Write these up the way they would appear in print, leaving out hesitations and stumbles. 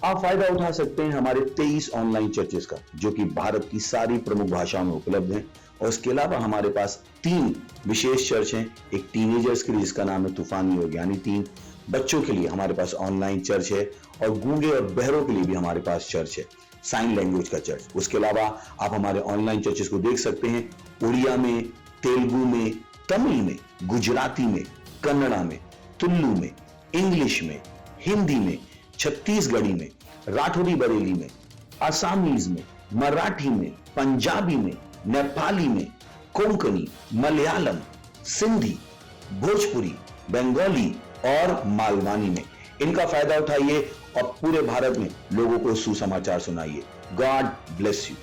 आप फायदा उठा सकते हैं हमारे 23 ऑनलाइन चर्चेस का, जो कि भारत की सारी प्रमुख भाषाओं में उपलब्ध हैं। और इसके अलावा हमारे पास 3 विशेष चर्च हैं। एक टीनेजर्स के लिए जिसका नाम है तूफानी योग यानी 3, बच्चों के लिए हमारे पास ऑनलाइन चर्च है, और गूंगे और बहरों के लिए भी हमारे पास चर्च है, साइन लैंग्वेज का चर्च। उसके अलावा आप हमारे ऑनलाइन चर्चेस को देख सकते हैं उड़िया में, तेलुगु में, तमिल में, गुजराती में, कन्नड़ा में, तुलु में, इंग्लिश में, हिंदी में, छत्तीसगढ़ी में, राठौरी बरेली में, आसामीज में, मराठी में, पंजाबी में, नेपाली में, कोंकणी, मलयालम, सिंधी, भोजपुरी, बंगाली और मालवानी में। इनका फायदा उठाइए और पूरे भारत में लोगों को सुसमाचार सुनाइए। God bless you.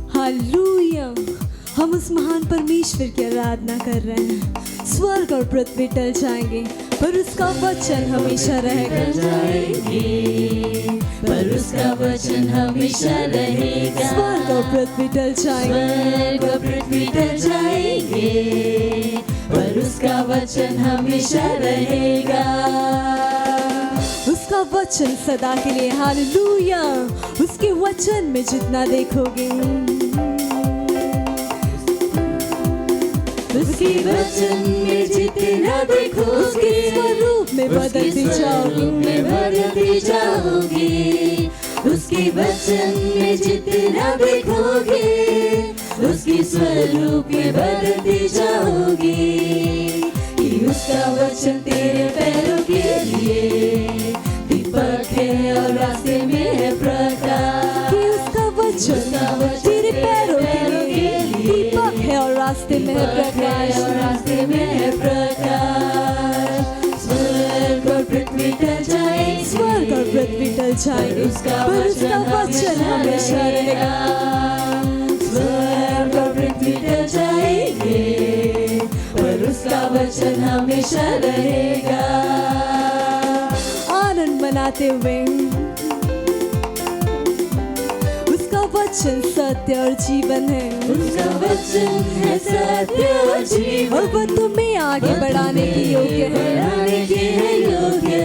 हालेलुया। हम उस महान परमेश्वर की आराधना कर रहे हैं। स्वर्ग और पृथ्वी टल जाएंगे पर उसका वचन हमेशा रहेगा। पर उसका वचन हमेशा रहेगा। स्वर्ग और पृथ्वी टल जाएंगे, स्वर्ग और पृथ्वी टल जाएंगे, पर उसका वचन हमेशा रहेगा। उसका वचन सदा के लिए। हालेलुया। उसके वचन में जितना देखोगे, उसके वचन में जितना देखोगे, उसके स्वरूप में बदलती जाओगे, में बदलती जाओगे। उसके वचन में जितना देखोगे, उसके स्वरूप में बदलती जाओगे। कि उसका वचन तेरे पैरों के लिए दीपक है और रास्ते में है प्रकाश। कि उसका वचन तेरे पैरों के लिए दीपक है और रास्ते में है प्रकाश। रास्ते में है प्रकाश। स्वर्ग और पृथ्वी टल जाएंगे, स्वर्ग और पृथ्वी टल जाएंगे, पर उसका वचन हमेशा रहेगा। स्वर्ग और पृथ्वी टल जाएंगे, पर उसका वचन हमेशा रहेगा। आनंद मनाते हुए, उसका वचन सत्य और जीवन है। उसका वचन है सत्य और जीवन, और वह तुम्हें आगे बढ़ाने की योग्य है। बढ़ाने के है योग्य।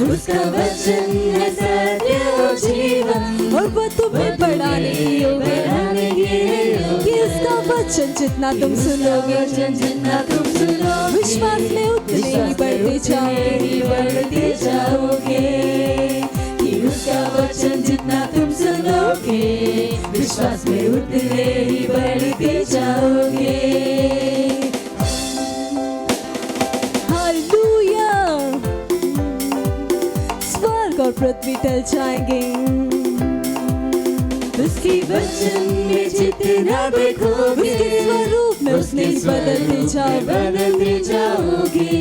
उसका वचन है सत्य और जीवन, और वह तुम्हें बढ़ाने की योग्य है। बढ़ाने के है योग्य। कि उसका वचन जितना तुम सुनोगे, वचन जितना तुम सुनोगे, विश्वास में उतने ही बढ़ते जाओगे, बढ़ते जाओगे। कि उसका वचन जितना तुम सुनोगे, विश्वास में उतने ही बढ़ते जाओगे। हालेलुया। स्वर्ग और पृथ्वी टल जाएंगे, उसके वचन में जितना देखोगे, उसके स्वरूप में उसने बदलते जाओगे, बदलते जाओगे।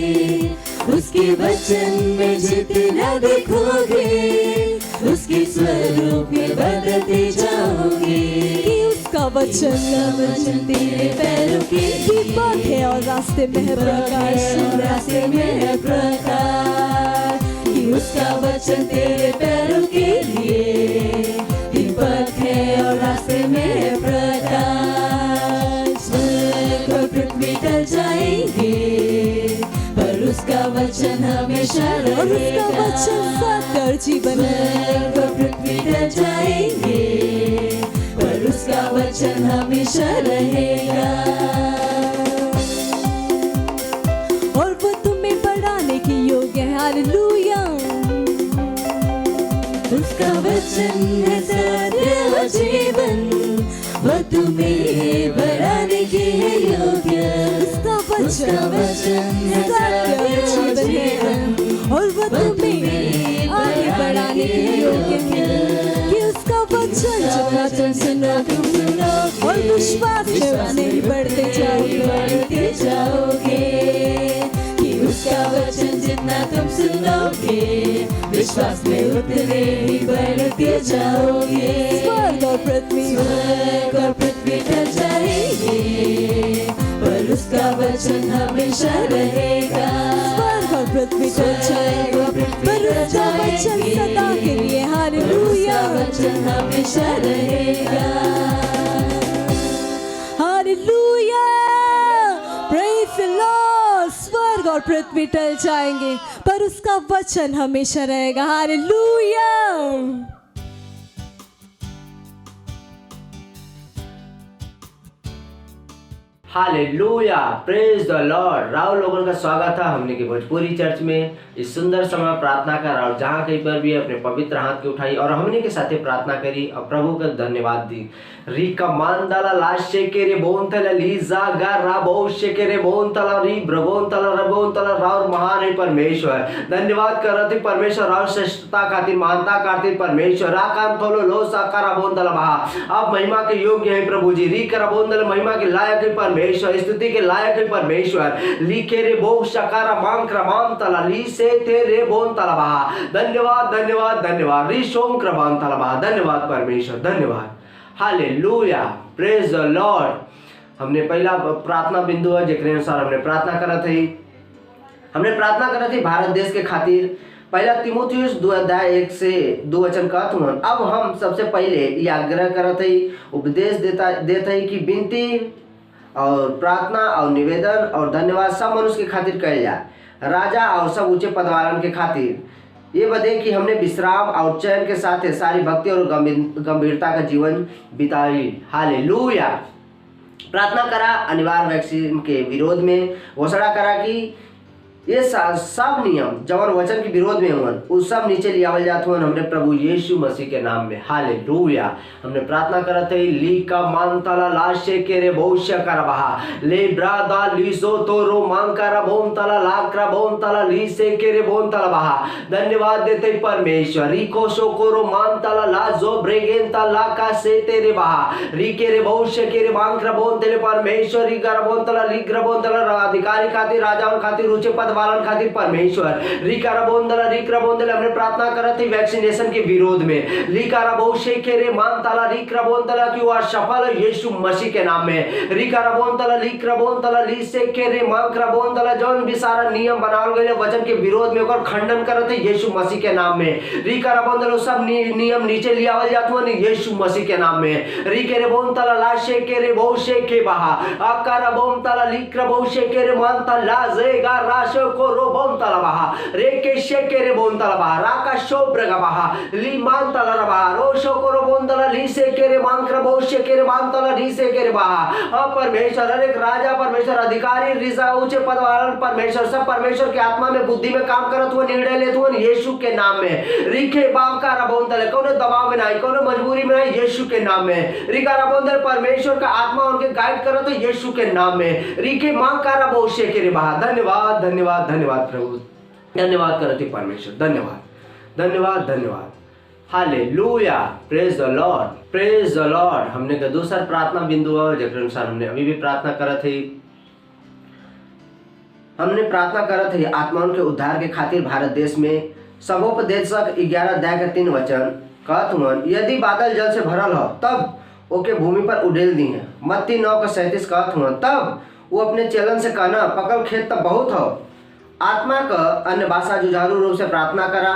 उसके वचन में जितना देखोगे, उसके स्वरूप में बदलते जाओगे। कि उसका वचन तेरे पैरों के दीपक है और रास्ते में है प्रकाश। रास्ते में है प्रकाश। कि उसका वचन तेरे पैरों के लिए दीपक है और रास्ते में है प्रकाश। स्वर्ग और पृथ्वी टल जाएंगे, पर उसका वचन हमेशा रहेगा। और उसका वचन सत्य और जीवन है। स्वर्ग और पृथ्वी टल जाएंगे, पर उसका वचन हमेशा रहेगा। और वह तुम्हें बढ़ाने की योग्य है। हालेलुया। उसका वचन है सत्य और जीवन, वह तुम्हें बढ़ाने के है योग्य। उसका उसका वचन है सत्य और जीवन है, और वह तुम्हें आगे बढ़ाने के योग्य है। कि उसका वचन जितना तुम सुनो, तुम सुनोगे, और विश्वास में उतने ही बढ़ते जाओगे, बढ़ते जाओगे। कि उसका वचन जितना तुम सुनोगे, विश्वास में उतने ही बढ़ते जाओगे। स्वर्ग और पृथ्वी टल जाएंगे, पर उसका वचन हमेशा रहेगा। स्वर्ग और पृथ्वी टल जाएगा, पर उसका वचन सदा के लिए। हालेलुया। वचन हमेशा रहेगा। Hallelujah, praise the Lord. स्वर्ग और पृथ्वी टल जाएंगे पर उसका वचन हमेशा रहेगा। Hallelujah. Hallelujah, praise the Lord. राव लोगों का स्वागत है हमने की भोजपुरी चर्च में। इस सुंदर समय प्रार्थना कर और जहाँ कहीं पर भी अपने पवित्र हाथ की उठाई और हमने के साथ प्रार्थना करी और प्रभु का धन्यवाद दी। री कमांदला लाशे के रे बोंतला लीजा गा बोशे के रे बोंतला री ब्रबोंतला रबोंतला राव महान है परमेश्वर। धन्यवाद करते परमेश्वर राव श्रेष्ठता खातिर महानता खातिर परमेश्वर। राकाम थोलो लो साकारा बोंतला बहा आप महिमा के योग्य है प्रभु जी। री करा बोंतला महिमा के लायक है परमेश्वर, स्तुति के लायक है परमेश्वर। लीके रे बो शकारा मांग क्रमाम तला ली से तेरे बोन तला बहा। धन्यवाद धन्यवाद धन्यवाद। री सोम क्रमाम तला बहा। धन्यवाद परमेश्वर, धन्यवाद। Hallelujah, praise the Lord. हमने पहला प्रार्थना बिंदु है जेकरे अनुसार हमने प्रार्थना करत है। हमने प्रार्थना करत है भारत देश के खातिर। पहला तीमुथियुस 2:1 से 2 वचन कहत हूँ। अब हम सबसे पहले ये आग्रह करत है, उपदेश देता है कि विनती और प्रार्थना और निवेदन और धन्यवाद सब मनुष्य के खातिर कल जाए, राजा और सब ऊंचे पद वालन के खातिर। ये बदे कि हमने विश्राम और चैन के साथ सारी भक्ति और गंभीरता का जीवन बिताई। हालेलुया। प्रार्थना करा अनिवार्य वैक्सीन के विरोध में। घोषणा करा कि ये सब नियम जवन वचन के विरोध में हुआ उस सब नीचे लियावल जात हुआ हमने प्रभु यीशु मसीह के नाम में। हालेलुया। हमने प्रार्थना करते ही ली का मानतला लाशे के रे भविष्य कर बहा ले ब्रादा लीसो तोरो मांग करा बोन तला लाकरा बोन तला ली से के रे बोन तला बहा। धन्यवाद देते परमेश्वर। रिको शो कोरो मान तला ला जो ब्रेगेन तला का से तेरे बहा री के रे भविष्य के रे मांग करा बोन तेरे परमेश्वर। री कर बोन तला ली कर बोन तला अधिकारी खातिर राजाओं खातिर ऊंचे पद वालन खातिर परमेश्वर। रिकारा बोंदला रिकरा बोंदला हमने प्रार्थना करत थी वैक्सीनेशन के विरोध में। लिकारा बहुशे के रे मानताला रिकरा बोंदला कि वह सफल है यीशु मसीह के नाम में। रिकारा बोंदला लिकरा बोंदला ली से के रे मांकरा बोंदला जौन भी सारा नियम बनावल गए वचन के विरोध में ओकर खंडन करत है यीशु मसीह के नाम में। रिकारा बोंदला सब नियम नीचे लियावल जात हुआ यीशु मसीह के नाम में। रिके रे बोंदला लाशे के रे बहुशे के बहा आकारा बोंदला लिकरा बहुशे के रे मानताला जेगा राशे को रो बोन तलबाहा रे के शेके रे बोन तलबाहा राका शोब्रगा बाहा ली मान तलरबाहा रोशो को रो बोन तला ली से के रे मांक्र बोशे के रे मान तला ली से के रे बाहा। परमेश्वर हर एक राजा परमेश्वर अधिकारी रिजा ऊंचे पद वाला परमेश्वर सब परमेश्वर के आत्मा में बुद्धि में काम करत हुआ निर्णय लेत हुआ यीशु के नाम में। रिखे बाम का रबोन तले कोनो दबाव में नहीं कोनो मजबूरी में नहीं यीशु के नाम में। रिका रबोन तले परमेश्वर का आत्मा उनके गाइड करत है यीशु के नाम में। रिखे मांग का रबोशे के रे बाहा। धन्यवाद धन्यवाद धन्यवाद प्रभु, धन्यवाद करते परमेश्वर। धन्यवाद धन्यवाद धन्यवाद। Hallelujah, praise the Lord, praise the Lord. हमने का दूसरा प्रार्थना बिंदु है जेकर अनुसार हमने अभी भी प्रार्थना करत है। हमने प्रार्थना करत है आत्माओं के उद्धार के खातिर भारत देश में। सबोपदेशक 11:3 वचन कहत हुन यदि बादल जल से भरल हो तब ओके भूमि पर उड़ेल दी है। मत्ती 9:37 कहत हुन तब वो अपने चलन से कहना पकल खेत तब बहुत हो। आत्मा का अन्य भाषा जुझारू रूप से प्रार्थना करा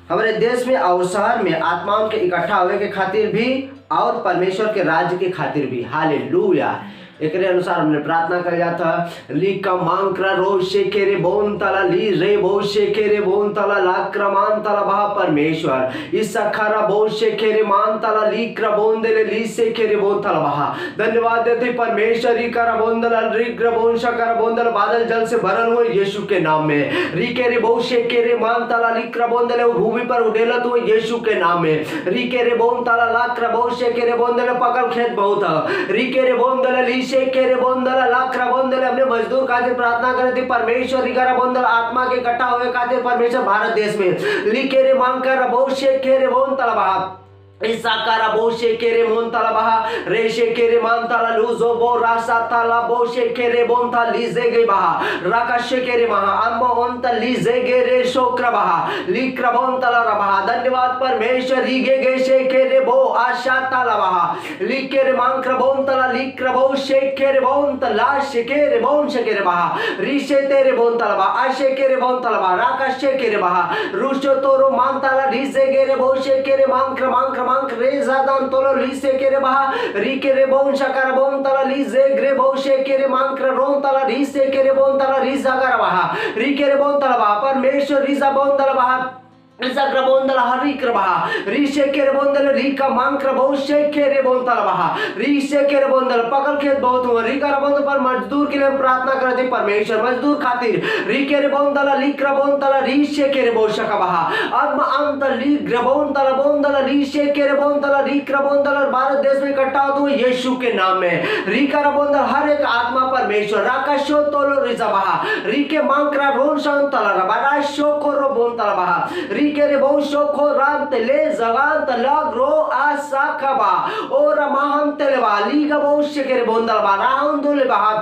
हमारे देश में और शहर में आत्माओं के इकट्ठा होने के खातिर भी और परमेश्वर के राज्य के खातिर भी। हालेलुया। एक अनुसार हमने प्रार्थना कर जाता ली कमांक्रा रोशे के रे बोन तला ली रे बोशे के रे बोन तला लाक्रमान तला बहा परमेश्वर। इस खरा बोशे के रे मान तला ली क्रबोन दे ली से के रे बोन तला बहा। धन्यवाद देते परमेश्वर। री करा बोंदला री क्रबोन शकर बोंदल बादल जल से भरल हुए यीशु के नाम में। री के रे बोशे के रे मान तला ली क्रबोन दे भूमि पर उड़ेलत हुए यीशु के नाम में। री के रे बोन तला ला क्रबोशे के रे बोंदल पकल खेत बहुत है। री के रे बोंदल ली शेकेरे बोंदला लाखरा बोंदला अपने मजदूर खातिर प्रार्थना करे थी परमेश्वर। रिकारा बोंदला आत्मा के इकट्ठा होए खातिर परमेश्वर भारत देश में। लिकेरे मांग कर बहुत शेकेरे बोंदला बहा इसाकारा बोशे केरे मोंतला बहा रेशे केरे मांतला लूजो बो रासा ताला बोशे केरे बोंता लीजे गे बहा राकाशे केरे महा अम्मो ओंता लीजे गे रे शोक्र बहा लिक्र बोंतला रबहा। धन्यवाद परमेश्वर। रीगे गे शे केरे बो आशा ताला बहा लिकेरे मांक्र बोंतला लिक्र बो शे केरे बोंतला शेकेरे बोन शेकेरे बहा रीशे तेरे बोंतला बहा आशे केरे बोंतला बहा राकाशे केरे बहा रुशो तोरो मांतला लीजे गे रे बोशे केरे मांक्र मांक रे जादान तोलो लीसे केरे बहा री केरे बोन शकर बोन तला लीजे ग्रे बोशे केरे मांक रोन तला रीसे केरे बोन तला रीजा कर बहा री केरे बोन तला बहा परमेश्वर रीजा बोन तला बहा Isakra bondala harikra baha rishe kere bondala rika mankra बहुशे केरे बोंतला बहा रीशे केरे बोंतला पकड़ खेत बहुत हुआ रीका बोंत पर मजदूर के लिए प्रार्थना करते परमेश्वर मजदूर खातिर री केरे बोंतला लीक्रा बोंतला रीशे केरे बोशा का बहा अब अंत लीग्र बोंतला रीशे केरे बोंतला रीक्रा बोंतला भारत देश में इकट्ठा होते यीशु के नाम में रीका बोंतला हर एक आत्मा परमेश्वर राकाशो तोलो रिजा बहा रीके मांकरा रोन शांतला रबारा शोकोरो बोंतला बहा रीके बहुशो खो रांत ले जगांत लग्रो आसाखबा और महान तेलबा लीगा बहुशे केरे बोंदल बा राउंडोले बहा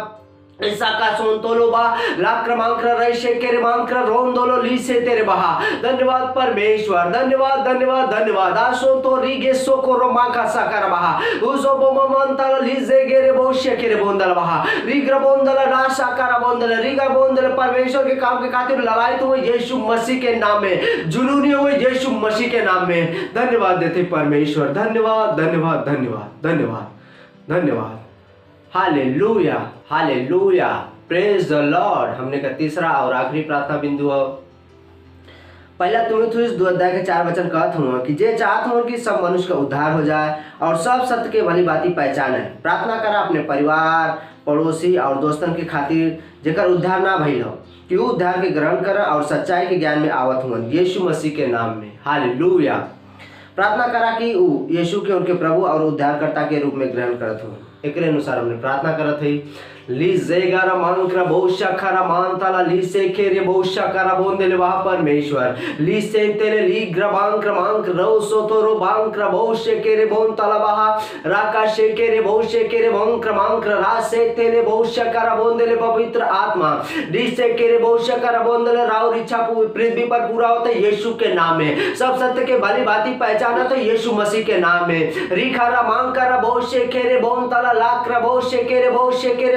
इसाका सोंतोलो बा लाक्रमांक्र रैशे केरे मांक्र रोंदोलो लीसे तेरे बहा धन्यवाद परमेश्वर धन्यवाद धन्यवाद धन्यवाद आसो तो रीगे सोकोरो माका साकर बहा उजो बोमंतल लीजे गेरे बहुशे केरे बोंदल बहा रीग्र बोंदल राशाकर बोंदल रीगा बोंदल परमेश्वर के काम के खातिर लड़ाई तो यीशु मसीह के नाम में जुनूनी हुई यीशु मसीह के नाम में धन्यवाद देते परमेश्वर धन्यवाद धन्यवाद धन्यवाद धन्यवाद धन्यवाद hallelujah hallelujah praise the Lord. हमने का तीसरा और आखिरी प्रार्थना बिंदु है पहला तीमुथियुस 2 अध्याय के 4 वचन कहत हूँ कि जे चाहत हूँ कि सब मनुष्य का उद्धार हो जाए और सब सत्य के भली बाती पहचाने प्रार्थना करा अपने परिवार पड़ोसी और दोस्तन के खातिर जेकर उद्धार ना भइल हो कि वो उद्धार के ग्रहण कर और सच्चाई के ज्ञान में आवत हुआ यीशु मसीह के नाम में हालेलुया। प्रार्थना करा कि वो यीशु के उनके प्रभु और उद्धारकर्ता के रूप में ग्रहण करत हो एक अनुसार हमने प्रार्थना करत है लीजेगारा मांक्रा बहुशा खरा मानताला लीसे केरे बहुशा करा बोंदेले वहा परमेश्वर लीसे तेले लीग्र बांक्र मांक रौसो तोरो बांक्र बहुशे केरे बोंताला बहा राकाशे केरे बहुशे केरे बांक्र मांक्र रासे तेले बहुशा करा बोंदेले पवित्र आत्मा लीसे केरे बहुशा करा बोंदेले राव इच्छा पृथ्वी पर पूरा होता है यीशु के नाम में सब सत्य के भली बाती पहचाना तो यीशु मसीह के नाम में रीखारा मांकरा बहुशे केरे बोंताला लाक्रा बहुशे केरे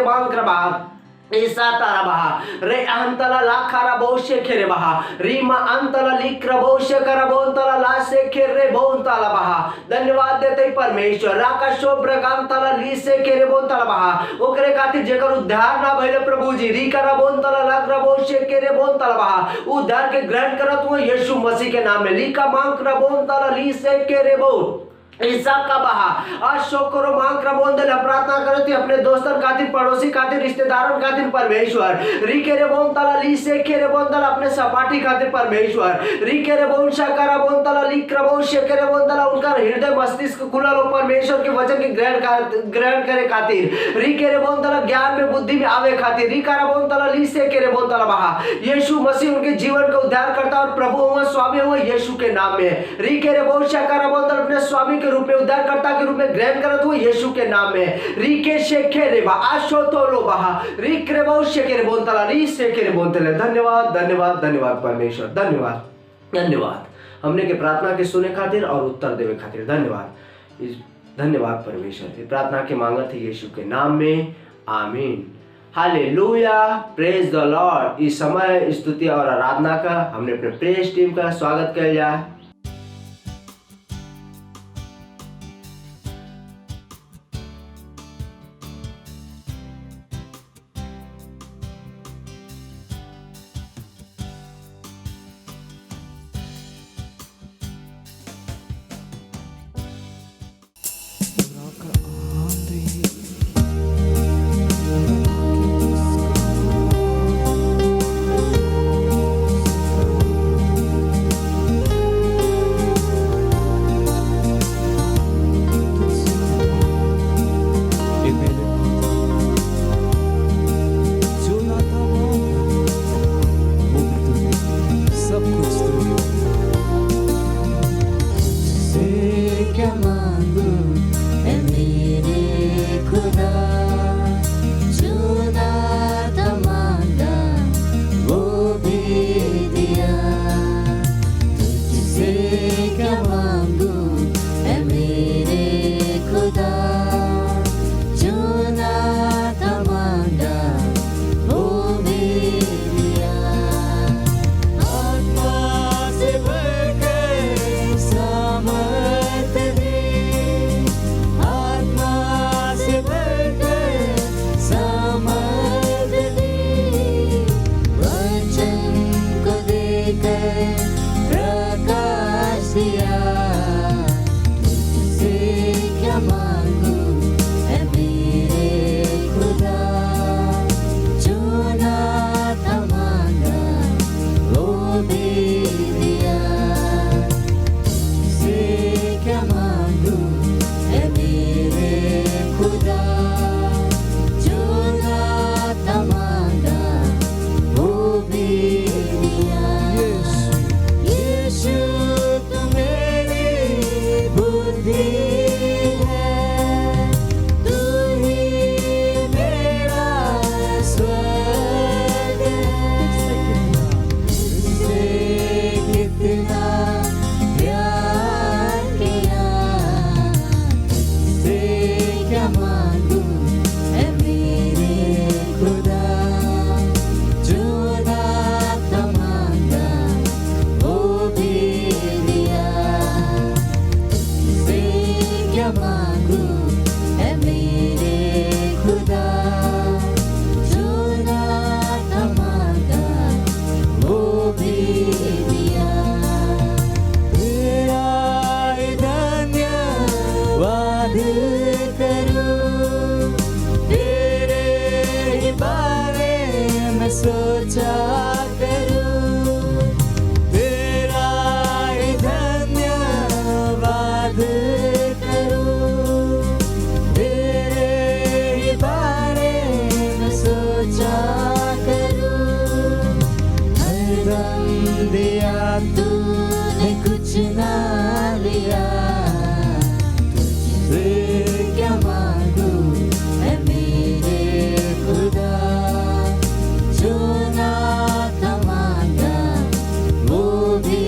मांक्रा ईसा तारा बहा रे अंतला लाखारा बहुशे खेरे बहा रीमा अंतला लिक्रा बहुशे करा बोंतला लासे खेरे बोंतला बहा धन्यवाद देते परमेश्वर राकाशो ब्रगांतला लीसे खेरे बोंतला बहा ओकरे खातिर जेकर उद्धार ना भइले प्रभु जी रीकरा बोंतला लाकरा बहुशे केरे बोंतला बहा उद्धार के ग्रहण करत हुए यीशु मसीह के नाम में लीका मांकरा बोंतला लीसे केरे बों ईसा का बहा अशोकरो मांक्रा बोंदल प्रार्थना करती अपने दोस्तन खातिर पड़ोसी खातिर रिश्तेदारों खातिर परमेश्वर रीकेरे बोंतला लीसे केरे बोंदल अपने सपाटी खातिर परमेश्वर रीकेरे बोंशा करा बोंतला लीक्रा बोंशे केरे बोंतला उनका हृदय मस्तिष्क खुला लो परमेश्वर के वचन के ग्रहण करे खातिर रीकेरे बोंतला ज्ञान में बुद्धि में आवे खातिर रीकारा बोंतला लीसे केरे बोंतला बहा यीशु मसीह उनके जीवन का उद्धार करता और प्रभु हुआ स्वामी हुआ यीशु के नाम में रीकेरे बोंशा करा बोंतल अपने स्वामी के रूप में उद्धारकर्ता के रूप में ग्रहण करत हुए यीशु के नाम में रीके शेखे रे बा आशो तोलो बहा रीक्रे बहुशे के रे बोंतला री से के रे बोंतले धन्यवाद धन्यवाद धन्यवाद परमेश्वर धन्यवाद धन्यवाद हमने के प्रार्थना के सुने खातिर और उत्तर देवे खातिर धन्यवाद धन्यवाद परमेश्वर ये प्रार्थना के मांगत है यीशु के नाम में आमीन हालेलुया प्रेज द लॉर्ड। इस समय स्तुति और आराधना का हमने अपने प्रेज टीम का स्वागत किया जाए। मांगू है मेरे खुदा, जो ना था मांगा वो भी दिया। तेरा ही धन्यवाद करूं, तेरे ही बारे में सोचा करूं, तेरा ही धन्यवाद करूं, तेरे ही बारे में सोचा करूं। हरदम दिया तूने कुछ ना लिया, तुझसे क्या मांगू है मेरे खुदा, जो ना था मांगा वो भी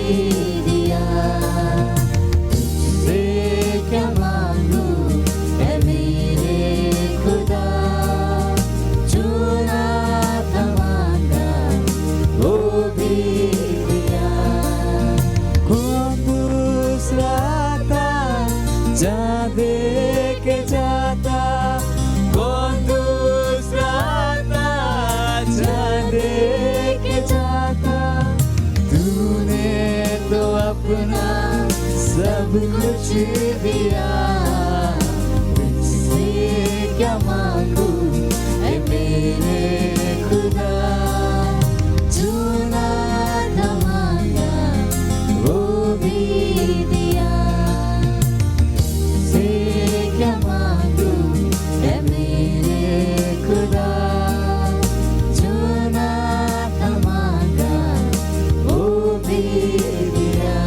दिया। तुझसे क्या मांगू है मेरे खुदा, जो ना था मांगा वो भी दिया। कौन दूसरा था जहाँ दे के जाता, कौन दूसरा था जहाँ दे के जाता, तूने तो अपना सब कुछ दिया। तुझसे क्या मांगू है मेरे खुदा, जो ना था मांगा वो भी दिया। तुझसे क्या मांगू है मेरे खुदा, जो ना था मांगा वो भी दिया।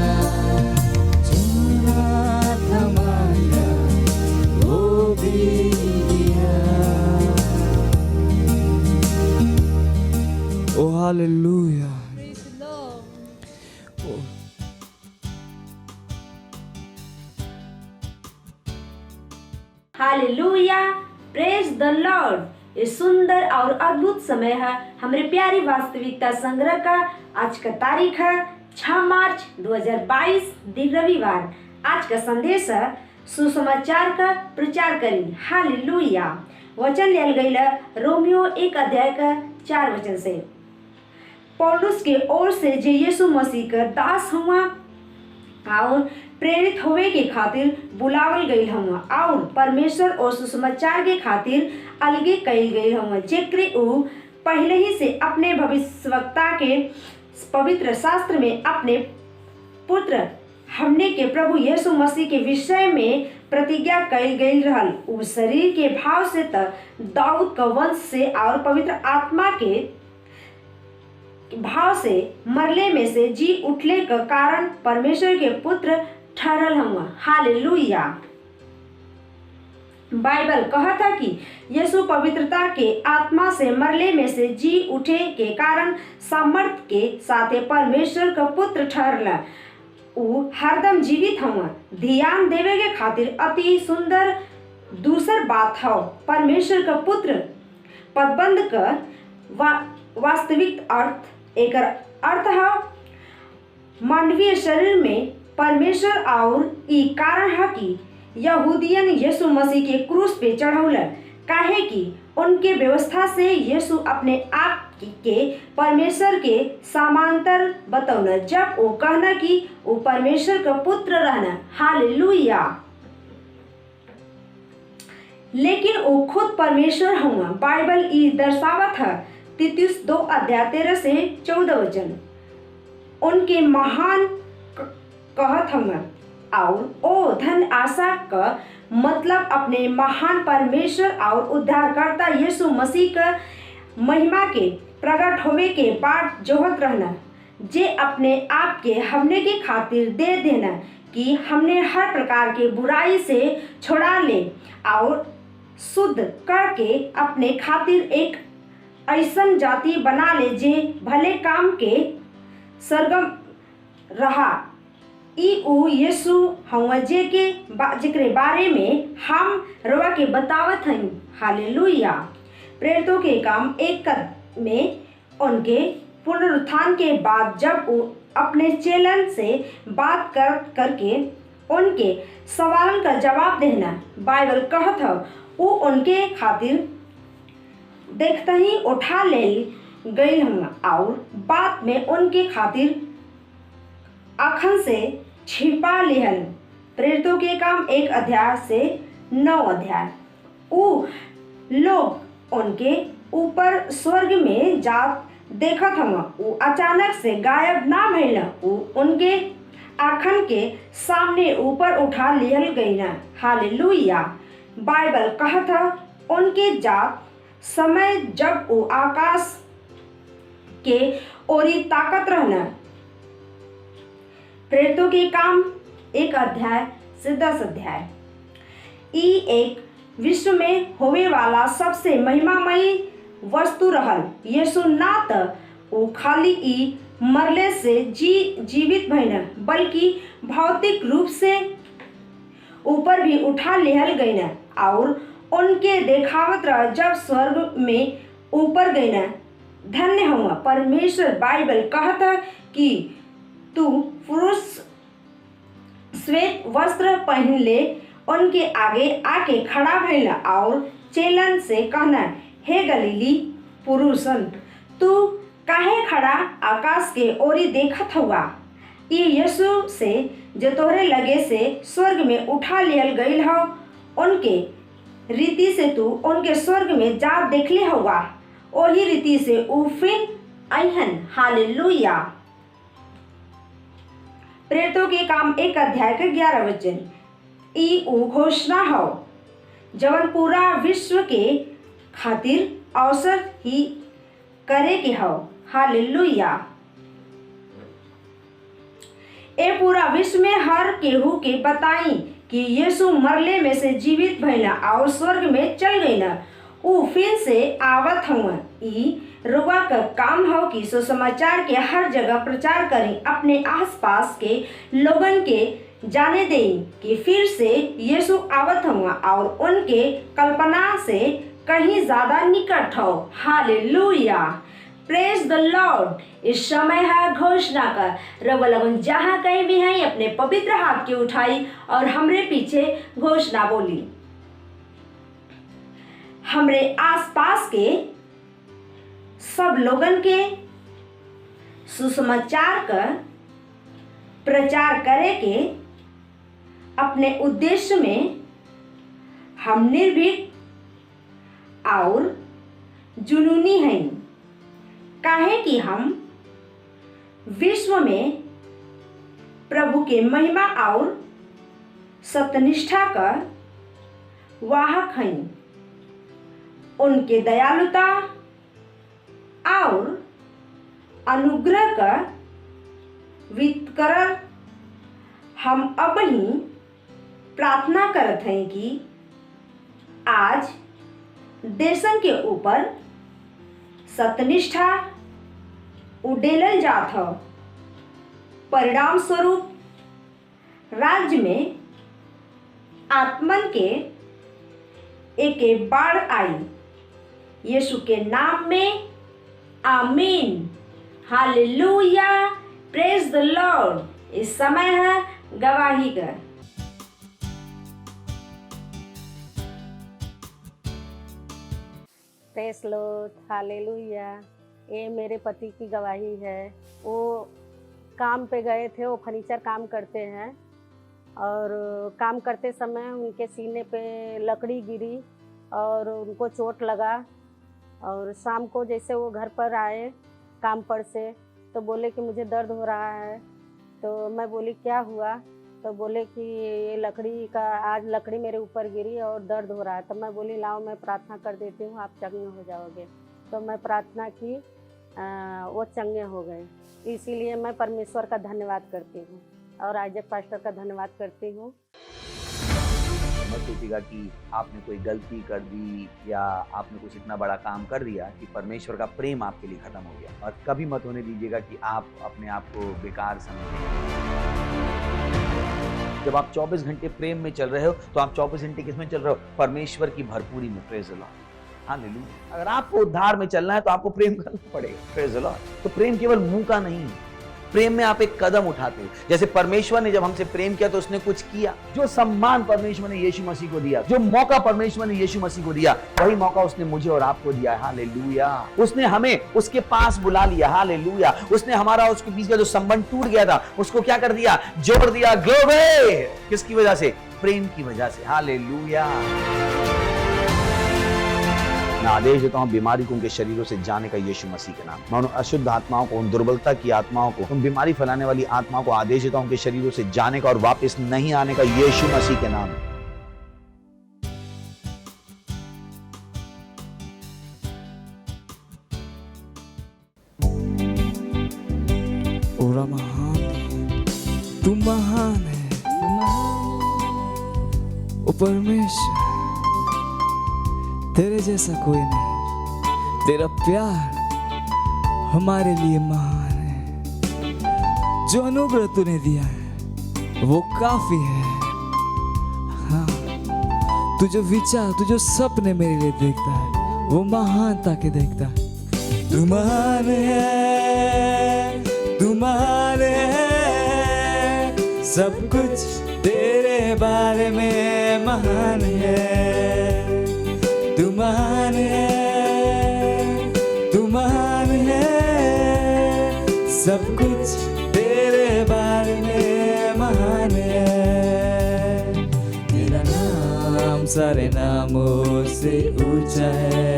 जो ना था मांगा वो भी दिया। Oh, hallelujah. Praise the Lord. Oh. Hallelujah, praise the Lord. ये सुंदर और अद्भुत समय है हमारे प्यारी वास्तविकता संग्रह का। आज का तारीख है 6 मार्च 2022 दिन रविवार। आज का संदेश है सुसमाचार का प्रचार करी। हालेलुया। वचन लियल गई रोमियो 1 अध्याय का 4 वचन से। पौलुस के ओर से जे यीशु मसीह का दास हुआ और प्रेरित होवे के खातिर बुलावल गई हुआ और परमेश्वर और सुसमाचार के खातिर अलगे कईल गई हुआ, जेकरे ऊ पहले ही से अपने भविष्यवक्ता के पवित्र शास्त्र में अपने पुत्र हमने के प्रभु यीशु मसीह के विषय में प्रतिज्ञा कईल गई रहल। ऊ शरीर के भाव से त दाऊद का वंश से और पवित्र आत्मा के भाव से मरले में से जी उठले का कारण परमेश्वर के पुत्र ठहरल हुआ। हालेलुया। बाइबल कहता कि यीशु पवित्रता के आत्मा से मरले में से जी उठे के कारण सामर्थ के साथे परमेश्वर का पुत्र ठहरला। ऊ हरदम जीवित हुआ। ध्यान देवे के खातिर अति सुंदर दूसर बात है परमेश्वर का पुत्र पदबंध का वास्तविक अर्थ एक अर्थ है मानवीय शरीर में परमेश्वर और ई कारण है कि यहूदियन यीशु मसीह के क्रूस पे चढ़ौल, काहे कि उनके व्यवस्था से यीशु अपने आप के परमेश्वर के समांतर बतौल जब वो कहना कि वो परमेश्वर का पुत्र रहना। हालेलुया। लेकिन वो खुद परमेश्वर हुआ। बाइबल ई दर्शावत है तीतुस 2 अध्याय 13 से 14 वचन। उनके महान कहत हम और ओ धन आशा का मतलब अपने महान परमेश्वर और उद्धारकर्ता यीशु मसीह का महिमा के प्रकट होवे के बाद जोहत रहना, जे अपने आप के हमने के खातिर दे देना कि हमने हर प्रकार के बुराई से छुड़ा ले और शुद्ध करके अपने खातिर एक ऐसन जाति बना ले जे भले काम के सरगम रहा। ई ऊ यीशु हवा जेकरे बारे में हम रवा के बतावत हई। हालेलुया। प्रेरितों के काम 1 में उनके पुनरुत्थान के बाद जब वो अपने चेलन से बात करके उनके सवालन का जवाब देना। बाइबल कहत ह वो उनके खातिर देखते ही उठा ले गई हम और बाद में उनके खातिर अखन से छिपा लिहल। प्रेरितों के काम 1 अध्याय से 9 अध्याय। वो लोग उनके ऊपर स्वर्ग में जात देखत हम। वो अचानक से गायब ना भइल। वो उनके आँखन के सामने ऊपर उठा लिहल गई ना। हालेलुया। बाइबल कहत ह उनके जात समय जब वो आकाश के ओरी ताकत रहना। प्रेरितों के काम 1 अध्याय से 10 अध्याय। ई एक विश्व में होवे वाला सबसे महिमामयी वस्तु रहल। यीशु ना त वो खाली ई मरले से जीवित भइल बल्कि भौतिक रूप से ऊपर भी उठा लिहल गई और उनके देखावत रह जब स्वर्ग में ऊपर गई। धन्य हुआ परमेश्वर। बाइबल कहता कि तू पुरुष श्वेत वस्त्र पहन ले उनके आगे आके खड़ा भइल और चेलन से कहना, हे गलीली पुरुषन, तू काहे खड़ा आकाश के ओरी देखत हुआ। ये यीशु से जो तोहरे लगे से स्वर्ग में उठा लियल गईल हो, उनके रीति से तू उनके स्वर्ग में जा देखले हुआ। वही रीति से ऊ फिर अहन। हालेलुया। प्रेरितों के काम 1 अध्याय के 11 वचन। ई ऊ घोषणा हो जवन पूरा विश्व के खातिर अवसर ही करे के हो। हालेलुया। ए पूरा विश्व में हर केहू के बताई कि यीशु मरले में से जीवित भइला और स्वर्ग में चल गईला। ऊ फिर से आवत हुआ। ई रुआ का काम हो कि सुसमाचार के हर जगह प्रचार करें, अपने आसपास के लोगन के जाने दें कि फिर से यीशु आवत हुआ और उनके कल्पना से कहीं ज्यादा निकट हो। हालेलुया। Praise the Lord. इस समय है घोषणा कर रब लगन जहाँ कहीं भी है अपने पवित्र हाथ की उठाई और हमरे पीछे घोषणा बोली। हमरे आसपास के सब लोगन के सुसमाचार का प्रचार करे के अपने उद्देश्य में हम निर्भीक और जुनूनी हैं। काहे कि हम विश्व में प्रभु के महिमा और सत्यनिष्ठा का वाहक हैं। उनके दयालुता और अनुग्रह का वितरण हम अब ही प्रार्थना करते हैं कि आज देशन के ऊपर सत्यनिष्ठा उडेलल जात हो। परिणाम स्वरूप राज्य में आत्मन के एक बाढ़ आई। यीशु के नाम में आमीन। हालेलुया। Praise the Lord. इस समय है गवाही का। Praise Lord. हालेलुया। ये मेरे पति की गवाही है। वो काम पे गए थे, वो फर्नीचर काम करते हैं और काम करते समय उनके सीने पे लकड़ी गिरी और उनको चोट लगा। और शाम को जैसे वो घर पर आए काम पर से तो बोले कि मुझे दर्द हो रहा है। तो मैं बोली क्या हुआ? तो बोले कि ये लकड़ी का आज लकड़ी मेरे ऊपर गिरी और दर्द हो रहा है। तो मैं बोली लाओ मैं प्रार्थना कर देती हूँ, आप चंगे हो जाओगे। तो मैं प्रार्थना की, वो चंगे हो गए। इसीलिए मैं परमेश्वर का धन्यवाद करती हूँ और आइजक पास्टर का धन्यवाद करती हूँ। मत सोचिएगा कि आपने कोई गलती कर दी या आपने कुछ इतना बड़ा काम कर दिया कि परमेश्वर का प्रेम आपके लिए खत्म हो गया। और कभी मत होने दीजिएगा कि आप अपने आप को बेकार समझें। जब आप 24 घंटे प्रेम में चल रहे हो तो आप 24 घंटे किसमें चल रहे हो? परमेश्वर की भरपूरी में। Praise the Lord. हालेलुया। अगर आपको उद्धार में चलना है तो आपको प्रेम करना पड़ेगा। Praise the Lord. तो प्रेम केवल मुंह का नहीं है, प्रेम में आप एक कदम उठाते हो। जैसे परमेश्वर ने जब हमसे प्रेम किया तो उसने कुछ किया। जो सम्मान परमेश्वर ने यीशु मसीह को दिया, जो मौका परमेश्वर ने यीशु मसीह को दिया, वही मौका उसने मुझे और आपको दिया। हालेलुया। उसने हमें उसके पास बुला लिया। हालेलुया। उसने हमारा उसके बीच का जो संबंध टूट गया था उसको क्या कर दिया? जोड़ दिया। ग्लोरी। किसकी वजह से? प्रेम की वजह से। हालेलुया। मैं आदेश देता हूं बीमारी को उनके शरीरों से जाने का यीशु मसीह के नाम। मैं उन अशुद्ध आत्माओं को, उन दुर्बलता की आत्माओं को, उन बीमारी फैलाने वाली आत्माओं को आदेश देता हूं उनके शरीरों से जाने का और वापस नहीं आने का यीशु मसीह के नाम। ओरा महान है, तू महान है, ओ परमेश्वर, तेरे जैसा कोई नहीं। तेरा प्यार हमारे लिए महान है। जो अनुग्रह तूने दिया है वो काफी है। हाँ, तू जो विचार, तू जो सपने मेरे लिए देखता है वो महानता के देखता है। तू महान है, तू महान है, सब कुछ तेरे बारे में महान है। तू महान है, तू महान है, सब कुछ तेरे बारे में महान है। तेरा नाम सारे नामों से ऊंचा है।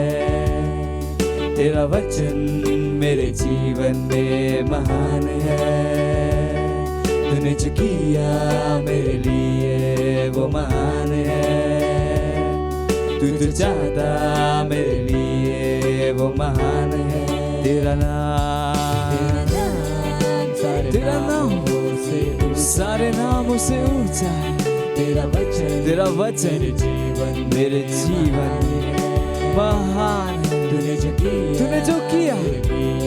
तेरा वचन मेरे जीवन में महान है। तूने जो किया मेरे लिए वो महान है। तू जो चाहता मेरे लिए वो महान है। तेरा नाम सारे नामों से ऊंचा है। तेरा वचन मेरे जीवन में महान है। तूने जो किया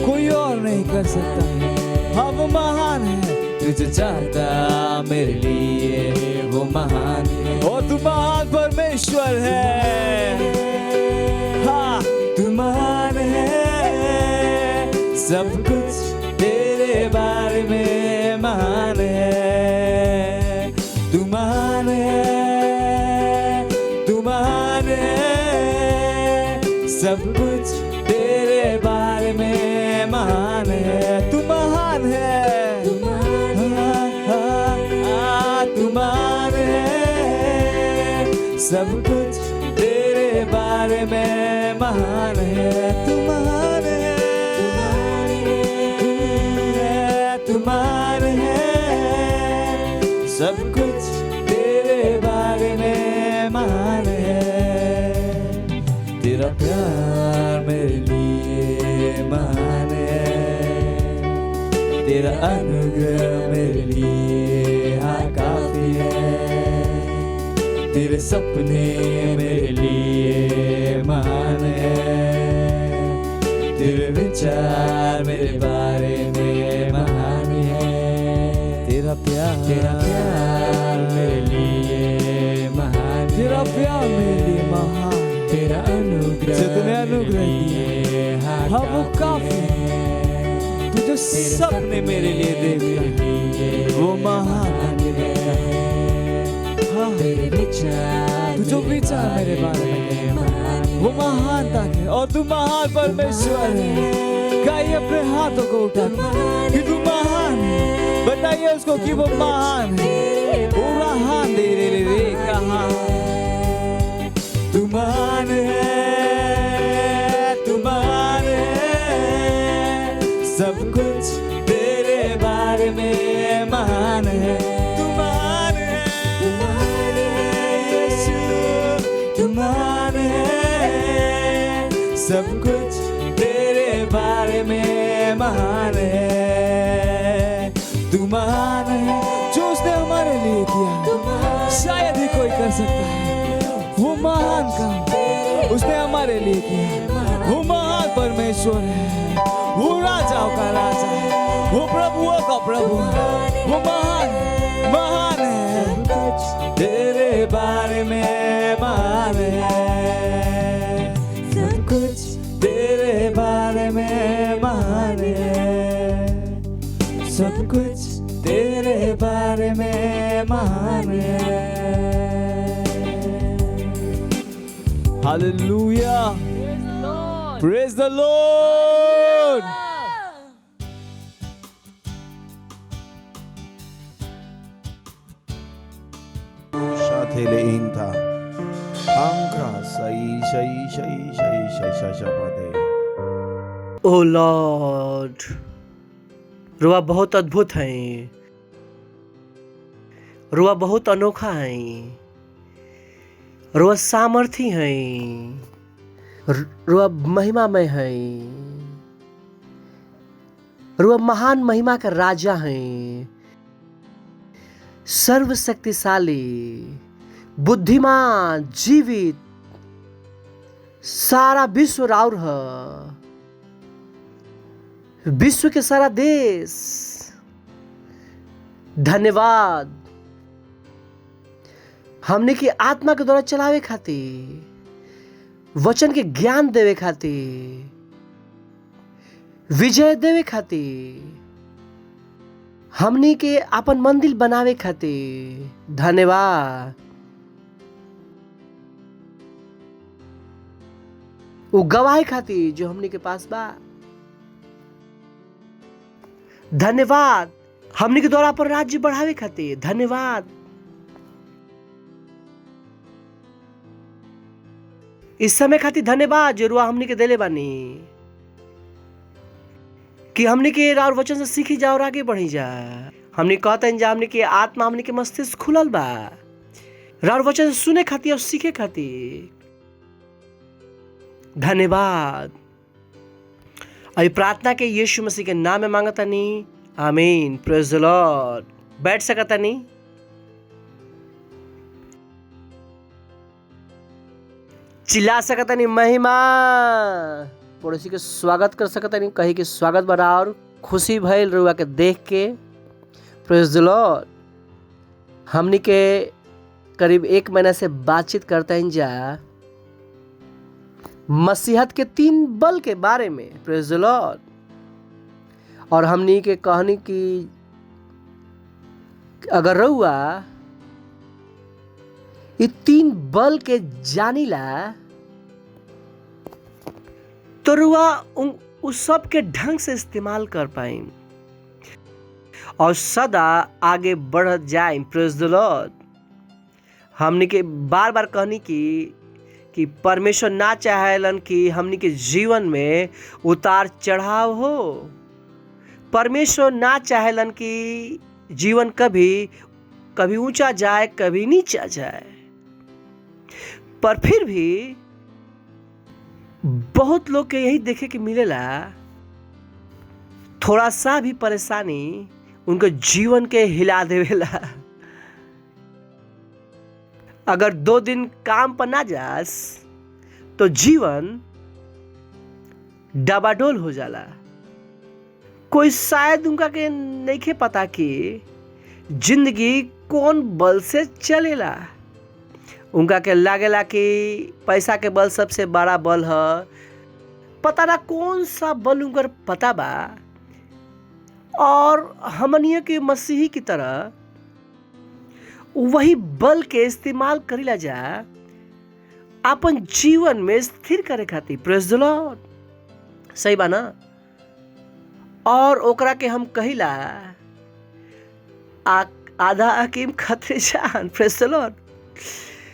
कोई और नहीं कर सकता है। हाँ, वो महान है। तू जो चाहता मेरे लिए वो महान है। और तू महान परमेश्वर है। हाँ, तू महान है, सब कुछ तेरे बारे में महान है। तू महान है, तू महान है, सब कुछ तेरे बारे में महान है। तू महान है, तू महान है, सब कुछ तेरे बारे में महान है। तू महान है, तू महान है, सब कुछ तेरे बारे में महान है। तेरा प्यार मेरे लिए महान है। तेरा अनुग्रह मेरे लिए हाँ काफी है। तेरे सपने मेरे लिए महान है। तेरे विचार मेरे बारे में महान है। तेरा प्यार मेरे लिए महान। तेरा प्यार मेरे लिए महान। तेरा अनुग्रह जितने अनुग्रह दिए हाँ वो काफी है। तू जो सपने मेरे लिए देखता वो महान है। हाँ, तू जो विचार मेरे बारे में वो महानता है। और तू महान परमेश्वर है। गाइए अपने हाथों को उठा कि तू महान है। बताइए उसको कि वो महान है। पूरा हाथ दे रे कहा तू महान है, तू महान है, सब कुछ तेरे बारे में महान है। तू महान है, तू महान है यीशु, तू महान है, सब कुछ तेरे बारे में महान है। तू महान है, जो उसने हमारे लिए किया शायद ही कोई कर सकता है। वो महान काम उसने हमारे लिए किया। वो महान परमेश्वर है। वो राजाओं का राजा है। वो प्रभुओं का प्रभु है। वो महान है। तेरे बारे में महान है। सब कुछ तेरे बारे में महान है। सब सब कुछ तेरे बारे में महान है। Hallelujah, praise the Lord. 샤테레 인타 앙크라 사이 샤이 샤이 샤이 샤이 샤샤바데। O Lord, रुआ बहुत अद्भुत हैं, रुआ बहुत अनोखा हैं, रुआ सामर्थी हैं, रुआ महिमामय हैं, रुआ महान महिमा का राजा हैं, सर्वशक्तिशाली, बुद्धिमान, जीवित, सारा विश्व राउर है, विश्व के सारा देश। धन्यवाद हमने की आत्मा के द्वारा चलावे खातिर, वचन के ज्ञान देवे खातिर, विजय देवे खातिर, हमने के अपन मंदिर बनावे खातिर धन्यवाद। वो गवाही खातिर जो हमने के पास बा धन्यवाद। हमने के द्वारा पर राज्य बढ़ावे खातिर धन्यवाद। इस समय खातिर धन्यवाद जो रुआ हमने के देले बानी कि हमने के और वचन से सीखी जा और आगे बढ़ी जा। हमने कहते हैं हमने के आत्मा, हमने के मस्तिष्क खुलल बा और वचन से सुने खातिर और सीखे खातिर धन्यवाद। अभी प्रार्थना के यीशु मसीह के नाम में मांगता नहीं, आमीन। Praise the Lord. बैठ सकता नहीं। चिल्ला सकता नहीं महिमा। पड़ोसी के स्वागत कर सकता नहीं, कही के स्वागत बना और खुशी भइल रुआ के देख के। Praise the Lord. हमनी के करीब 1 महीना से बातचीत करते हैं जा मसीहत के 3 बल के बारे में। Praise the Lord. और हमनी के कहनी कि अगर रहुआ ये 3 बल के जानीला तो रुआ उस सब के ढंग से इस्तेमाल कर पाए और सदा आगे बढ़ जाए। Praise the Lord. हमनी के बार बार कहनी कि परमेश्वर ना चाहेलन कि हमनी के जीवन में उतार चढ़ाव हो। परमेश्वर ना चाहेलन कि जीवन कभी ऊंचा जाए, कभी नीचा जाए। पर फिर भी बहुत लोग के यही देखे कि मिलेला, थोड़ा सा भी परेशानी उनके जीवन के हिला देवेला। अगर 2 दिन काम पर ना जास तो जीवन डबाडोल हो जाला। कोई शायद उनका के नहीं खे पता कि जिंदगी कौन बल से चलेला। उनका के लागेला कि पैसा के बल सबसे बड़ा बल है। पता ना कौन सा बल उनकर पता बा। और हमनियों के मसीही की तरह वही बल के इस्तेमाल करीला जा अपन जीवन में स्थिर करे खातिर। Praise the Lord. सही बा ना। और ओकरा के हम कहिला आधा हकीम खतरे जान। Praise the Lord.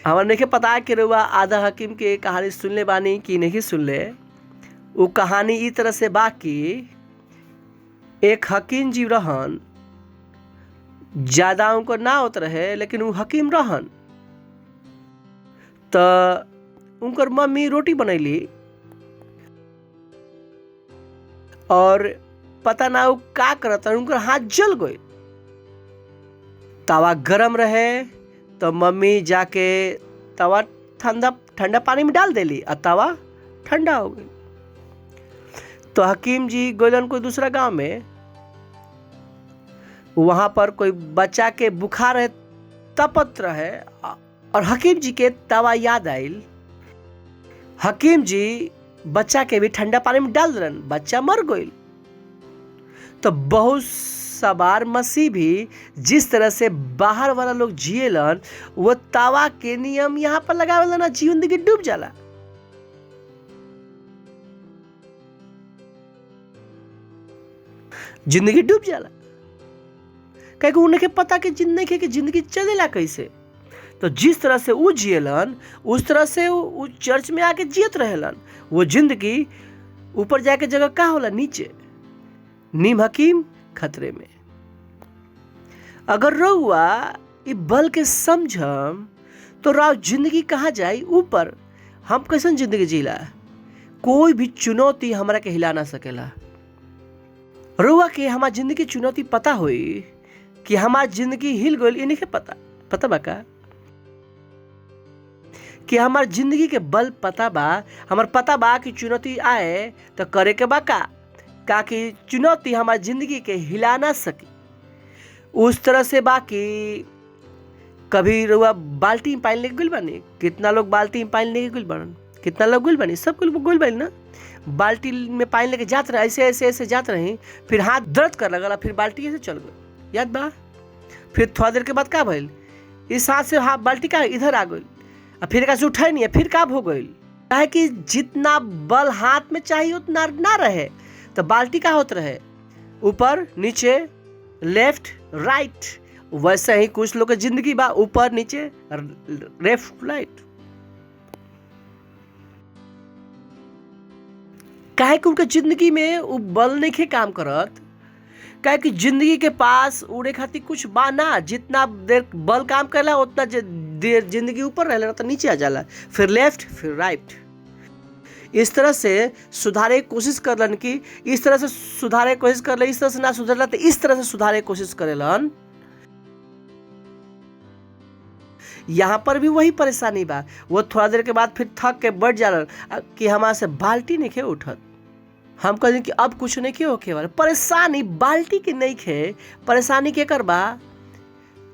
हमारे नहीं पता कि रुआ आधा हकीम के कहानी सुनले बानी कि नहीं सुनले। वो कहानी इस तरह से बा कि एक हकीम जी रहन, ज्यादा उनको ना होत रहे लेकिन वो हकीम रहन। तो उनकर मम्मी रोटी बनैली और पता ना वो का करत, उनकर हाथ जल गए। तवा गरम रहे तो मम्मी जाके तवा ठंडा पानी में डाल देली और तवा ठंडा हो गई। तो हकीम जी गोलन कोई दूसरा गांव में, वहां पर कोई बच्चा के बुखार है, तपत रहे और हकीम जी के तवा याद आयल। हकीम जी बच्चा के भी ठंडा पानी में डाल दन, बच्चा मर गई। तो बहुत सवार मसीह भी जिस तरह से बाहर वाला लोग जिएलन वो तावा के नियम यहाँ पर लगावेला ना, जिंदगी डूब जाला। जिंदगी डूब जाला कहे उनके पता कि जिंदगी चलेला कैसे। तो जिस तरह से वो जिएलन उस तरह से वो चर्च में आके जियत रहेलन। वो जिंदगी ऊपर जाके जगह का होला, नीचे नीम हकीम खतरे में। अगर रहुआ इ बल के समझम तो राव जिंदगी कहाँ जाई ऊपर। हम कैसन जिंदगी जीला, कोई भी चुनौती हमरा के हिला ना सकेला। रहुआ के हमार जिंदगी चुनौती पता हुई कि हमार जिंदगी हिल गई, इन्हीं के पता बा का कि हमार जिंदगी के बल पता बा। हमार पता बा कि चुनौती आए तो करे के बा का कि चुनौती हमार जिंदगी के हिला ना सकी। उस तरह से बा कि कभी रुआ बाल्टी में पानी लेके गुल बनी, कितना लोग बाल्टी में पानी लेके गुल बनन, कितना लोग गुल बनी, सब गुल बनी ना। बाल्टी में पानी लेके जात रहे, ऐसे जात रही, फिर हाथ दर्द कर लगला, फिर बाल्टी ऐसे चल गई, याद बा। फिर थोड़ा देर के बाद का भइल, इस हाथ से हाथ बाल्टी का इधर आ गई, फिर का से उठाई नहीं, फिर का हो गई। काहे कि जितना बल हाथ में चाहिए उतना ना रहे, तो बाल्टी का होत रहे ऊपर नीचे लेफ्ट राइट। वैसे ही कुछ लोग की जिंदगी बा ऊपर नीचे लेफ्ट राइट। काहे कि उनके जिंदगी में वो बल नहीं के काम करत। काहे कि जिंदगी के पास उड़े खातिर कुछ बा ना, जितना देर बल काम करला उतना देर जिंदगी ऊपर रहला तो नीचे आ जाला, फिर लेफ्ट फिर राइट। इस तरह से सुधारे की कोशिश करलन कि इस तरह से सुधारे की कोशिश करले, इस तरह से ना सुधरला तो इस तरह से सुधारे की कोशिश करेलन। यहाँ पर भी वही परेशानी बा। वो थोड़ा देर के बाद फिर थक के बढ़ जालन कि हमारे से बाल्टी नहीं खे उठत। हम कहते कि अब कुछ नहीं खे होके वाला। परेशानी बाल्टी के नहीं खे, परेशानी के कर बा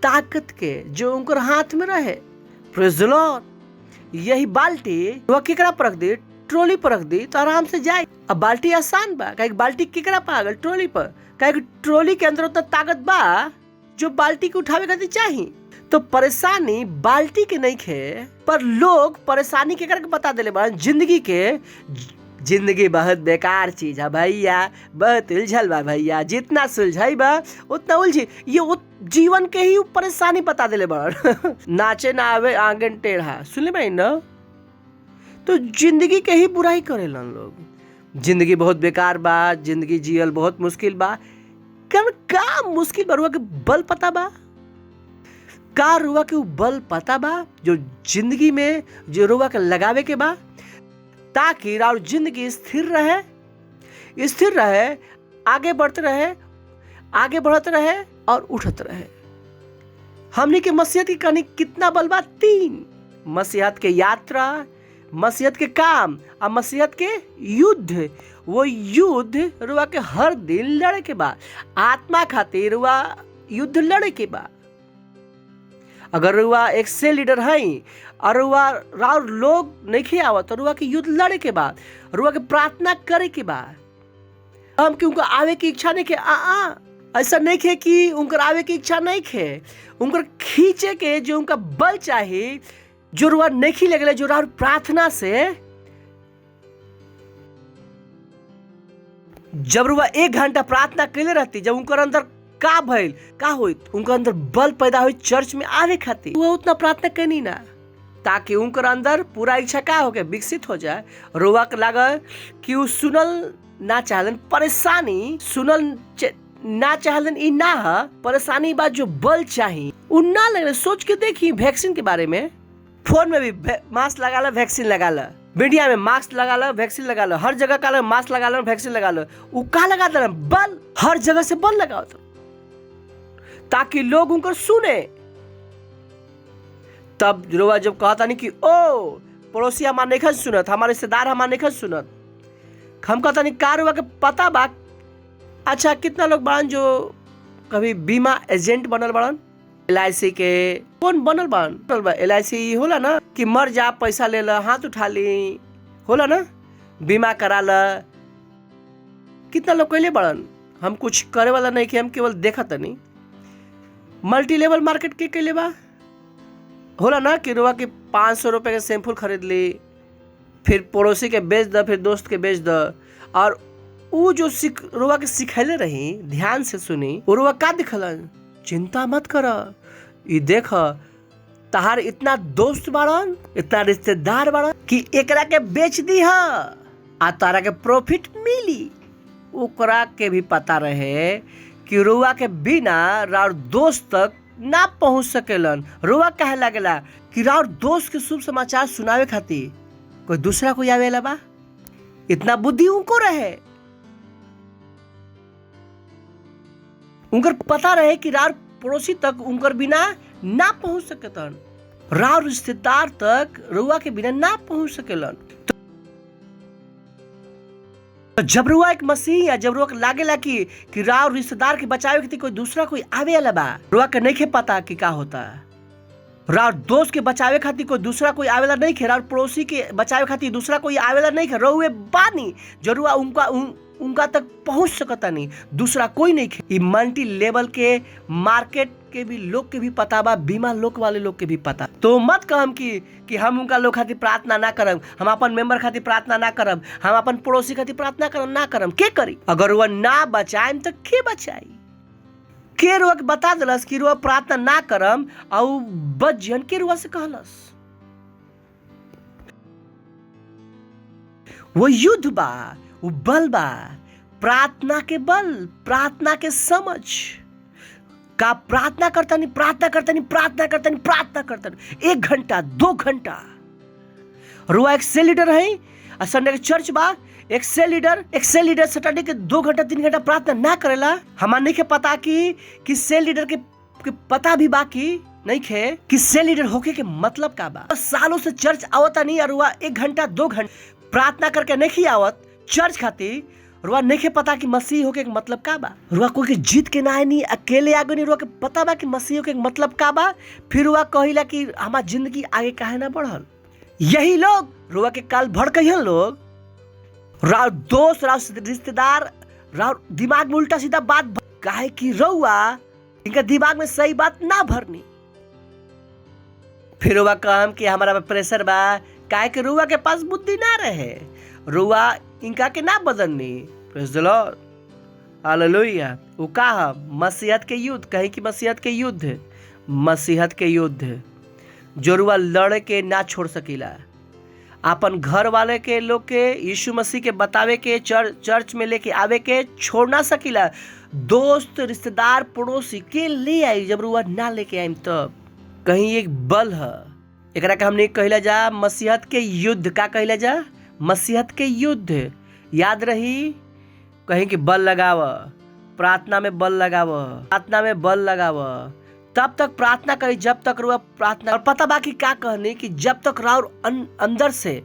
ताकत के जो उनकर हाथ में रहे। प्रेज़ द लॉर्ड। यही बाल्टी वो केकरा पर रख दी, ट्रॉली पर रख दी तो आराम से जाए। अब बाल्टी आसान बा, काहे बाल्टी केकरा पर आ गल, ट्रॉली पर। काहे कि ट्रॉली के अंदर उतना ताकत बा जो बाल्टी के उठावे खातिर चाहिए। तो परेशानी बाल्टी के नहीं खे, पर लोग परेशानी के करके बता देले बा जिंदगी के। जिंदगी बहुत बेकार चीज है भैया, बहुत उलझल बा भैया, जितना सुलझाई बा उतना उलझी। ये जीवन के ही परेशानी बता देले बा। नाचे ना आवे आंगन टेढ़ा, सुनले भाई ना। तो जिंदगी के ही बुराई करेलन लोग। जिंदगी बहुत बेकार बा, जिंदगी जियल बहुत मुश्किल बा। का मुश्किल बा, रुआ के बल पता बा का, रुआ के बल पता बा जो जिंदगी में जो रुआ के लगावे के बा, ताकि राउर जिंदगी स्थिर रहे, आगे बढ़ते रहे, आगे बढ़ते रहे और उठते रहे। हमने के मसीहत की कहानी कितना बल बा, 3। मसीहत के यात्रा, मसीहत के काम और मसीहत के युद्ध। वो युद्ध रुआ के हर दिन लड़े के बा। आत्मा खातिर रुआ युद्ध लड़े के बा। अगर रुआ एक से लीडर है और रुआ राव लोग नहीं खे आवत तो रुआ के युद्ध लड़े के बाद, रुआ के प्रार्थना करे के बाद। हम कि उनका आवे की इच्छा नहीं खे, ऐसा नहीं खे कि उनकर आवे की इच्छा नहीं खे, उनकर खींचे के जो उनका बल चाहिए, जो रुआ नहीं लगले, जो राव प्रार्थना से जब रुआ 1 घंटा प्रार्थना कैले रहती, जब उनकर अंदर का भइल का होइत, उनका अंदर बल पैदा हुई चर्च में आवे खातिर। वो उतना प्रार्थना करनी ना, ताकि उनकर अंदर पूरा इच्छा का होके विकसित हो जाए। रोवा के लागल कि वो सुनल ना चाहलन, परेशानी सुनल ना चाहलन, ई ना है परेशानी बात जो बल चाहिए उ ना लगले। सोच के देखी वैक्सीन के बारे में, फोन में भी मास्क लगा लो, वैक्सीन लगा लो, मीडिया में मास्क लगा लो, वैक्सीन लगा लो, हर जगह का मास्क लगा लो, वैक्सीन लगा लो। वो का लगा दे बल, हर जगह से बल लगाओ ताकि लोग उनको सुने। तब रोवा जब कहता नहीं कि ओ पड़ोसी हमारे नहीं सुनत, हमारे रिश्तेदार हमारे नहीं सुनत, हम कहता नहीं कार हुआ के पता बा। अच्छा कितना लोग बड़न जो कभी बीमा एजेंट बनल बड़न, LIC के कौन बनल बड़न, LIC होला ना कि मर जा पैसा ले ला, हाथ उठा ली, होला ना बीमा करा ला। कितना लोग कैले बड़न हम कुछ करे वाला नहीं कि हम केवल देखा तनी। मल्टी लेवल मार्केट के कैले बा होला ना कि रुआ के 500 रुपये के शैम्पूल खरीद ली, फिर पड़ोसी के बेच द, फिर दोस्त के बेच द। और वो जो रुआ के सिखैले रही, ध्यान से सुनी, वो रुआ का दिखलन, चिंता मत कर, ये देख तहार इतना दोस्त बाड़न, इतना रिश्तेदार बाड़न कि एकरा के बेच दी आ तारा के प्रॉफिट मिली। ओकरा के भी पता रहे कि रुआ के बिना राउर दोस्त तक ना पहुंच सकेलन। रुआ कहे लगेला कि राउर दोस्त के शुभ समाचार सुनावे खातिर कोई दूसरा कोई आवेला बा। इतना बुद्धि उनको रहे, उनकर पता रहे कि राउर पड़ोसी तक उनकर बिना ना पहुंच सकेलन, राउर रिश्तेदार तक रुआ के बिना ना पहुंच सकेलन। तो जब रुआ एक मसीह या जब रुआ लागेला कि राउर रिश्तेदार के बचावे के कोई दूसरा कोई आवे वाला बा, रुआ के नहीं पता कि का होता। राउर दोस्त के बचावे खातिर कोई दूसरा कोई आवेला नहीं खे, राउर पड़ोसी के बचावे खातिर दूसरा कोई आवेला नहीं खे, रहुए बानी जरूर उनका तक पहुंच सकता नहीं, दूसरा कोई नहीं खे। ई मल्टी लेवल के मार्केट के भी लोग के भी पता बा, बीमा लोग वाले लोग के भी पता। तो मत कहम कि हम उनका लोग खातिर प्रार्थना ना करब, हम अपन मेंबर खातिर प्रार्थना ना करब, हम अपन पड़ोसी खातिर प्रार्थना करब ना करब। के करी? अगर वह ना बचाएम तो के बचाई? के रुआ के बता दिलस कि रुआ प्रार्थना ना करम और बच जन के रुआ से कहलस। वो युद्ध बा, वो बल बा, प्रार्थना के बल, प्रार्थना के समझ का प्रार्थना करता नहीं, प्रार्थना करता नहीं, प्रार्थना करता नहीं, प्रार्थना करता नहीं। 1 घंटा 2 घंटा रुआ एक सेल लीडर है, संडे के चर्च बा, एक सेल लीडर सैटरडे के 2 घंटा 3 घंटा प्रार्थना ना करेला। हमार नहीं के पता कि सेल लीडर के पता भी बाकी नहीं खे कि सेल लीडर होके के मतलब का बा। सालों से चर्च आवता नहीं और रुआ 1 घंटा 2 घंटा प्रार्थना करके नहीं आवत चर्च खातिर, रुआ नहीं के पता कि मसीह होके के मतलब का बा। रुआ कोई के जीत के ना है नहीं, अकेले आगे नहीं, रुआ के पता बा कि मसीह होके के मतलब का बा। फिर रुआ कहिला कि हमार जिंदगी आगे काहे ना बढ़ल। यही लोग रुआ के काल भड़कइहन लोग, राव दोस्त, राव रिश्तेदार, राव दिमाग में उल्टा सीधा बात काहे कि रुआ इनका दिमाग में सही बात ना भरनी। फिर रुआ कहम कि हमारा प्रेशर बा, काहे कि रुआ के पास बुद्धि ना रहे, रुआ इनका के ना बदलनी। Praise the Lord, hallelujah. वो का मसीहत के युद्ध, कहीं कि मसीहत के युद्ध, मसीहत के युद्ध जो रुआ लड़ के ना छोड़ सकीला। अपन घर वाले के लोग के यीशु मसीह के बतावे के, चर्च में लेके आवे के छोड़ ना सकीला। दोस्त, रिश्तेदार, पड़ोसी के ले आई, जब रुआ ना लेके आइम तब कहीं एक बल है। एकरा के हमने कहला जा मसीहत के युद्ध। का कहला जा? मसीहत के युद्ध। याद रही, कहीं कि बल लगाव, प्रार्थना में बल लगाव, प्रार्थना में बल लगाव, तब तक प्रार्थना करी जब तक रुआ प्रार्थना। और पता बाकी क्या कहनी कि जब तक राउर अंदर से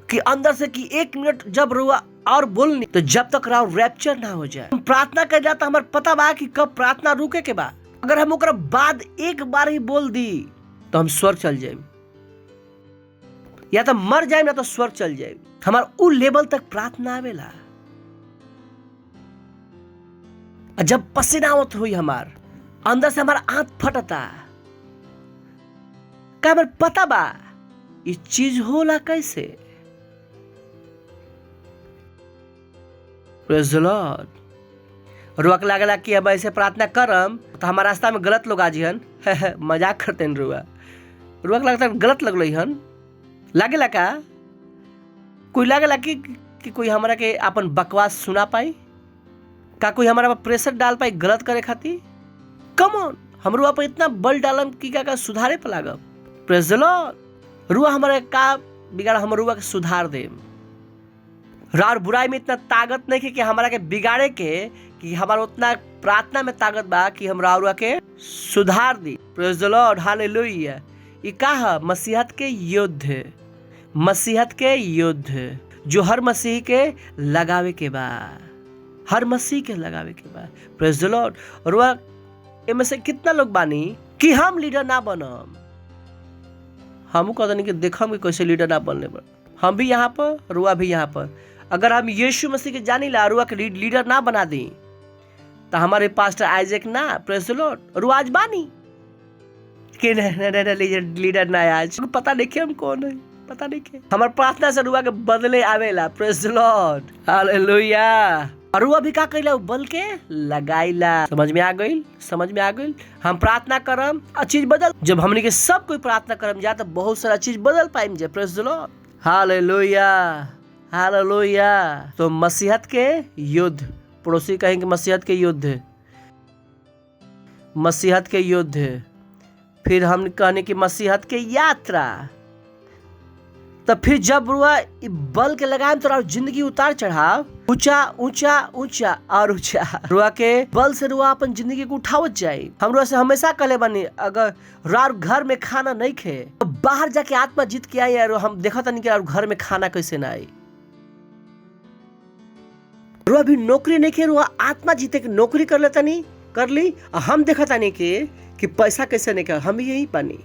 कि 1 मिनट जब रुआ और बोलनी तो जब तक राउर रैप्चर ना हो जाए। हम प्रार्थना कर जाता, हमारे पता बा कि कब प्रार्थना रुके के बाद अगर हम ओकरा बाद एक बार ही बोल दी तो हम स्वर्ग चल जाए, या तो मर जाए ना तो स्वर्ग चल जाए। हमारा उ लेवल तक प्रार्थना आवेला। जब पसीना आवत हुई हमार अंदर से, हमारा आंत फटता, का हमार पता बा ये चीज होला कैसे। Praise the Lord. रुआ लागला कि अब ऐसे प्रार्थना करम तो हमारे रास्ता में गलत लोग आजिहन मजाक करते हैं। रुआ लगता गलत लगल हन, लागेला का कोई लागेला कि कोई हमारा के अपन बकवास सुना पाई, का कोई हमारा पर प्रेशर डाल पाई गलत करे खातिर। कम ऑन, हम रुआ पर इतना बल डालम कि का सुधारे पर लागब। Praise the Lord. रुआ हमारे का बिगाड़, हम रुआ के सुधार दे। रार बुराई में इतना ताकत नहीं है कि हमारा के बिगाड़े के, कि हमारा उतना प्रार्थना में ताकत बा कि हम रुआ के सुधार दी। Praise the Lord, hallelujah. ये का है? मसीहत के युद्ध, मसीहत के युद्ध जो हर मसीह के लगावे के बा, हर मसीह के लगावे के बा। Praise the Lord. और वह इनमें से कितना लोग बानी कि हम लीडर ना बनम, हम कहते नहीं कि देखम कि कैसे लीडर ना बनने पर। हम भी यहाँ पर, रुआ भी यहाँ पर। अगर हम यीशु मसीह के जानी ला, रुआ के लीडर ना बना दी तो हमारे पास्टर आइजैक ना प्रेज द लॉर्ड रुआज बानी कि लीडर ना आज पता नहीं हम कौन है, पता नहीं के हमार प्रार्थना से रुआ के बदले आवेला प्रेज द लॉर्ड हालेलुया। और रुआ भी का कइला बल के लगाइला। समझ में आ गइल, समझ में आ गइल। हम प्रार्थना करम आ चीज बदल, जब हमनी के सब कोई प्रार्थना करम जा तो बहुत सारा चीज बदल पाइम जे praise the Lord hallelujah hallelujah. तो मसीहत के युद्ध, पड़ोसी कहेंगे मसीहत के युद्ध, मसीहत के युद्ध। फिर हम कहने की मसीहत के यात्रा। तब फिर जब रुआ बल के लगाए तो जिंदगी उतार चढ़ाव ऊंचा ऊंचा ऊंचा और ऊंचा रुआ के बल से रुआ अपन जिंदगी को उठावत जाए। हम रुआ से हमेशा कहले बनी अगर रार घर में खाना नहीं खे तो बाहर जाके आत्मा जीत के आई। हम देखा था नहीं कि घर में खाना कैसे ना आई। रुआ भी नौकरी नहीं खे, रुआ आत्मा जीते की नौकरी कर लेता नहीं कर ली। हम देखा था नहीं कि पैसा कैसे नहीं कर, हम यही पानी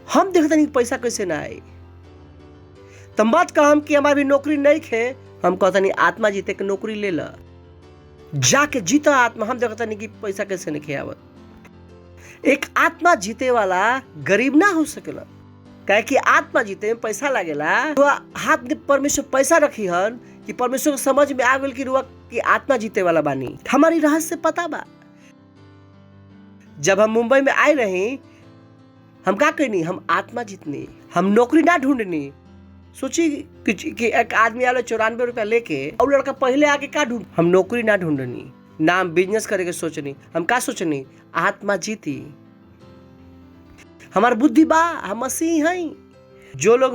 हम देखते नहीं पैसा कैसे ना आए। तब बात का हम कि हमारी नौकरी नहीं खे, हम कहता नहीं आत्मा जीते के नौकरी ले ला जाके जीता आत्मा। हम देखता नहीं कि पैसा कैसे नहीं खे आवत। एक आत्मा जीते वाला गरीब ना हो सकेला, कहे कि आत्मा जीते में पैसा लगेला। तो हाथ में परमेश्वर पैसा रखी हन कि परमेश्वर को समझ में आ गल कि रुआ की आत्मा जीते वाला बानी। हमारी रहस्य पता बा। जब हम मुंबई में आए रही हम का करनी, हम आत्मा जीतनी, हम नौकरी ना ढूंढनी। सोची कि एक आदमी आलो 94 रुपया लेके और लड़का पहले आके का ढूंढ, हम नौकरी ना ढूंढनी, ना हम बिजनेस करे के सोचनी। हम का सोचनी, आत्मा जीती। हमार बुद्धि बा, हम मसीह हैं। जो लोग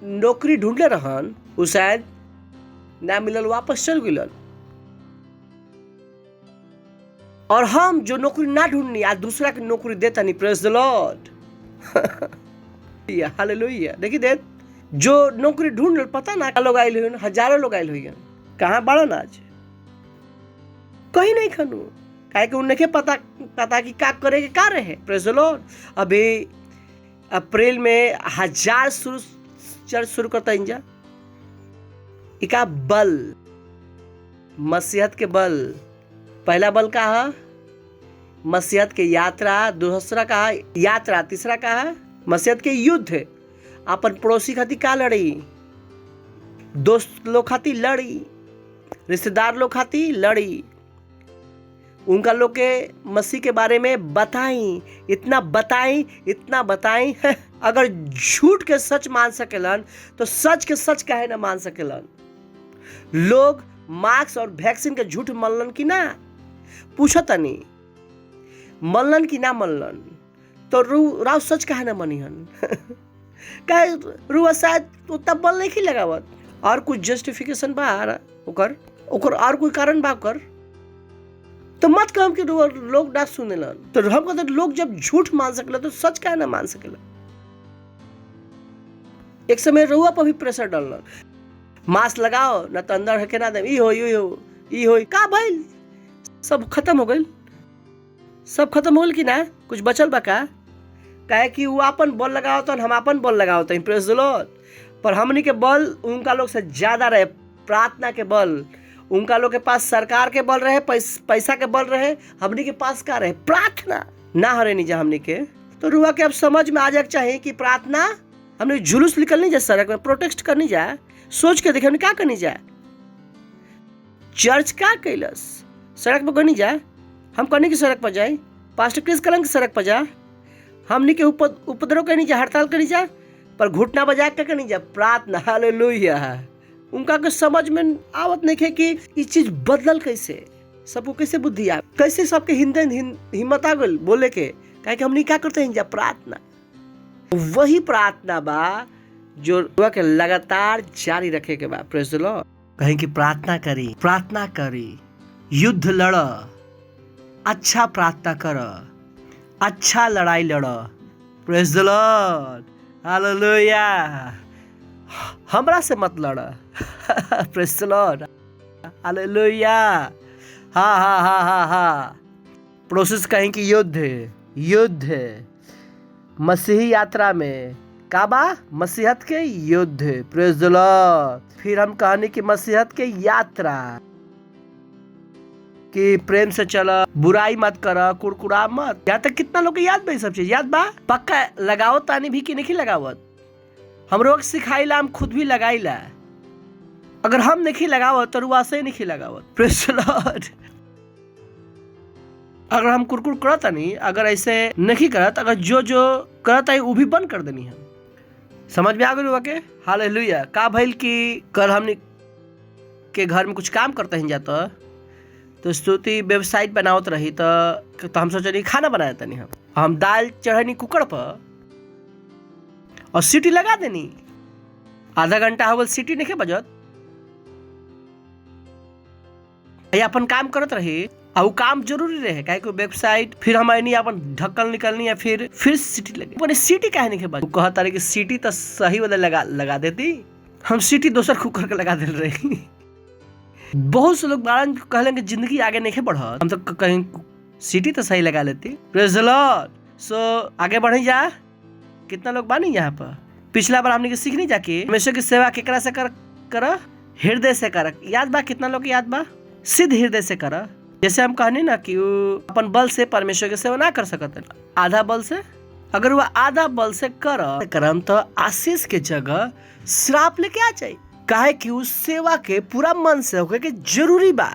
नौकरी ढूंढले रहन उ शायद ना मिलल, वापस चल गिलन। और हम जो नौकरी ना ढूंढनी आज दूसरा की नौकरी देता नहीं। Praise the Lord hallelujah. देखिए दे जो नौकरी ढूंढ पता ना लोग आयल हुई, हजारों लोग आयल हुई, कहाँ बाड़न आज कहीं नहीं खनू, काहे कि उन्हें पता कि का करे के का रहे। Praise the Lord. अभी अप्रैल में 1000 चर्च शुरू करता इंजा इका बल, मसीहत के बल। पहला बल का है मसीहत के यात्रा, दूसरा का है यात्रा, तीसरा का है मसीहत के युद्ध। अपन पड़ोसी खातिर का लड़ी, दोस्त लोग खातिर लड़ी, रिश्तेदार लोग खातिर लड़ी, उनका लोग के मसीह के बारे में बताई, इतना बताई अगर झूठ के सच मान सकेलन तो सच के सच काहे ना मान सकेलन। लोग मास्क और वैक्सीन के झूठ मल्लन की ना पूछतनी, मल्लन की ना मल्लन तो राव सच काहे ना मनिहन काहे रुआ शायद उतना बल नहीं लगावत। और कुछ जस्टिफिकेशन बा ओकर और कोई कारण बा ओकर, तो मत कहम कि लोग ना सुनेलन। तो हम कहते लोग जब झूठ मान सकेला तो सच काहे ना मान सकेला। एक समय रुआ पर भी प्रेशर डालन, मास्क लगाओ ना तो अंदर है के ना दे, ई हो का भइल, सब खत्म हो गइल, सब खत्म हो गइल कि ना कुछ बचल बा का। काहे कि वो अपन बल लगाओ तो हम अपन बल लगाओ तो प्रेज द लॉर्ड। पर हमनी के बल उनका लोग से ज्यादा रहे, प्रार्थना के बल उनका लोग के पास, सरकार के बल रहे, पैसा के बल रहे, हमनी के पास का रहे प्रार्थना ना हरे नहीं जा हमनी के। तो रुआ के अब समझ में आ जाए चाहिए कि प्रार्थना हमने जुलूस निकलनी जाए, सड़क में प्रोटेस्ट करनी जाए, सोच के देखे हमने क्या करनी जाए। चर्च का कैलस सड़क पर करनी जाए, हम करने की सड़क पर जाए, पास्टर क्रिस कलम की सड़क पर जाए, हमने के उपद्रव करनी जाए, हड़ताल करनी जाए, पर घुटना बजा के करनी जाए प्रार्थना। हालेलुया। उनका के समझ में आवत नहीं है कि ये चीज बदलल कैसे, सबको कैसे बुद्धि आ, कैसे सबके हिम्मत आ गल बोले के, काहे कि हमने क्या करते हैं जा प्रार्थना। वही प्रार्थना बा जो के लगातार जारी रखे के बा। Praise the Lord. कहीं कि प्रार्थना करी, युद्ध लड़, अच्छा प्रार्थना कर, अच्छा लड़ाई लड़। Praise the Lord. हालेलुया। हमरा से मत लड़ प्रेज द लॉर्ड। हालेलुया। हा प्रोसेस कहीं कि युद्ध मसीही यात्रा में काबा मसीहत के युद्ध, प्रेज द लॉर्ड। फिर हम कहानी की मसीहत के यात्रा कि प्रेम से चला, बुराई मत करा, कुड़कुड़ा मत। यहाँ तक कितना लोग के याद बा सब चीज? याद बा? पक्का लगाओ तानी भी कि नहीं लगावत? हम लोग सिखाइला, हम खुद भी लगाइला। अगर हम नहीं लगावत तो रुआ से नहीं लगावत, प्रेज द लॉर्ड। अगर हम कुड़कुड़ करत नहीं, अगर ऐसे नहीं करत, अगर जो करत है वो भी बंद कर देनी है। समझ में आ गई के? हालेलुया। का भइल कि कल हमने के घर में कुछ काम करते हैं जाता तो स्तुति वेबसाइट बनावत रही तो हम सोचनी खाना बनाया तनी। हम दाल चढ़नी कुकर पर और सीटी लगा देनी। आधा घंटा हो गल सीटी नहीं बजत, अपन काम करत रही। और काम जरूरी रहे काहे कि वेबसाइट फिर हम अपन ढक्कन निकलनी है, फिर सीटी लगी। मैंने सीटी काहे नहीं बज? कहता रहे कि सीटी तो सही वाला लगा देती, हम सीटी दोसर कुकर के लगा दे रही। बहुत से लोग कहले कि जिंदगी आगे नहीं बढ़त, हम तो कहीं सीटी तो सही लगा लेती। Praise the Lord. सो आगे बढ़ी जा। कितना लोग बानी यहाँ पर? पिछला बार हमने सीख नहीं जाके परमेश्वर की सेवा केकरा से कर हृदय से कर। याद बा? कितना लोग याद बा? सिद्ध हृदय से कर। जैसे हम कहने ना कि अपन बल से परमेश्वर की सेवा ना कर सकते, आधा बल से। अगर वो आधा बल से करम तो आशीष के जगह श्राप लेके आ जाए। काहे कि उस सेवा के पूरा मन से होके के जरूरी बा,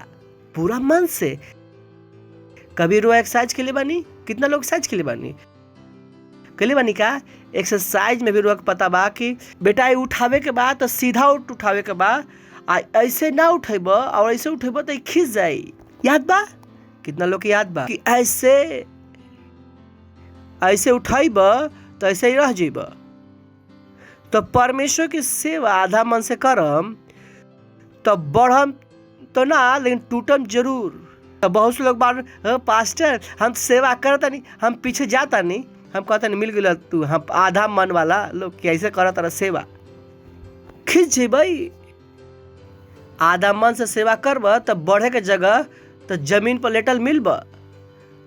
पूरा मन से। कभी रो एक्सरसाइज के लिए बानी? कितना लोग एक्सरसाइज के लिए बानी? कली बानी का? एक्सरसाइज में भी रोक पता बा कि बेटा उठावे के बाद तो सीधा उठावे के बाद, ऐसे ना उठेब और ऐसे उठेब तो खिंच जाई। याद बा? कितना लोग याद बा कि ऐसे उठाइब तो ऐसे ही रह जाइब। तो परमेश्वर की सेवा आधा मन से करम तो बढ़म तो ना, लेकिन टूटम जरूर। तो बहुत से लोग बार पास्टर हम सेवा करता नहीं, हम पीछे जाता नहीं, हम कहता नहीं मिल गया तू। हम आधा मन वाला लोग कैसे करता रहा सेवा, खिंच भाई। आधा मन से सेवा करब तो बढ़े के जगह तो जमीन पर लेटल मिलब,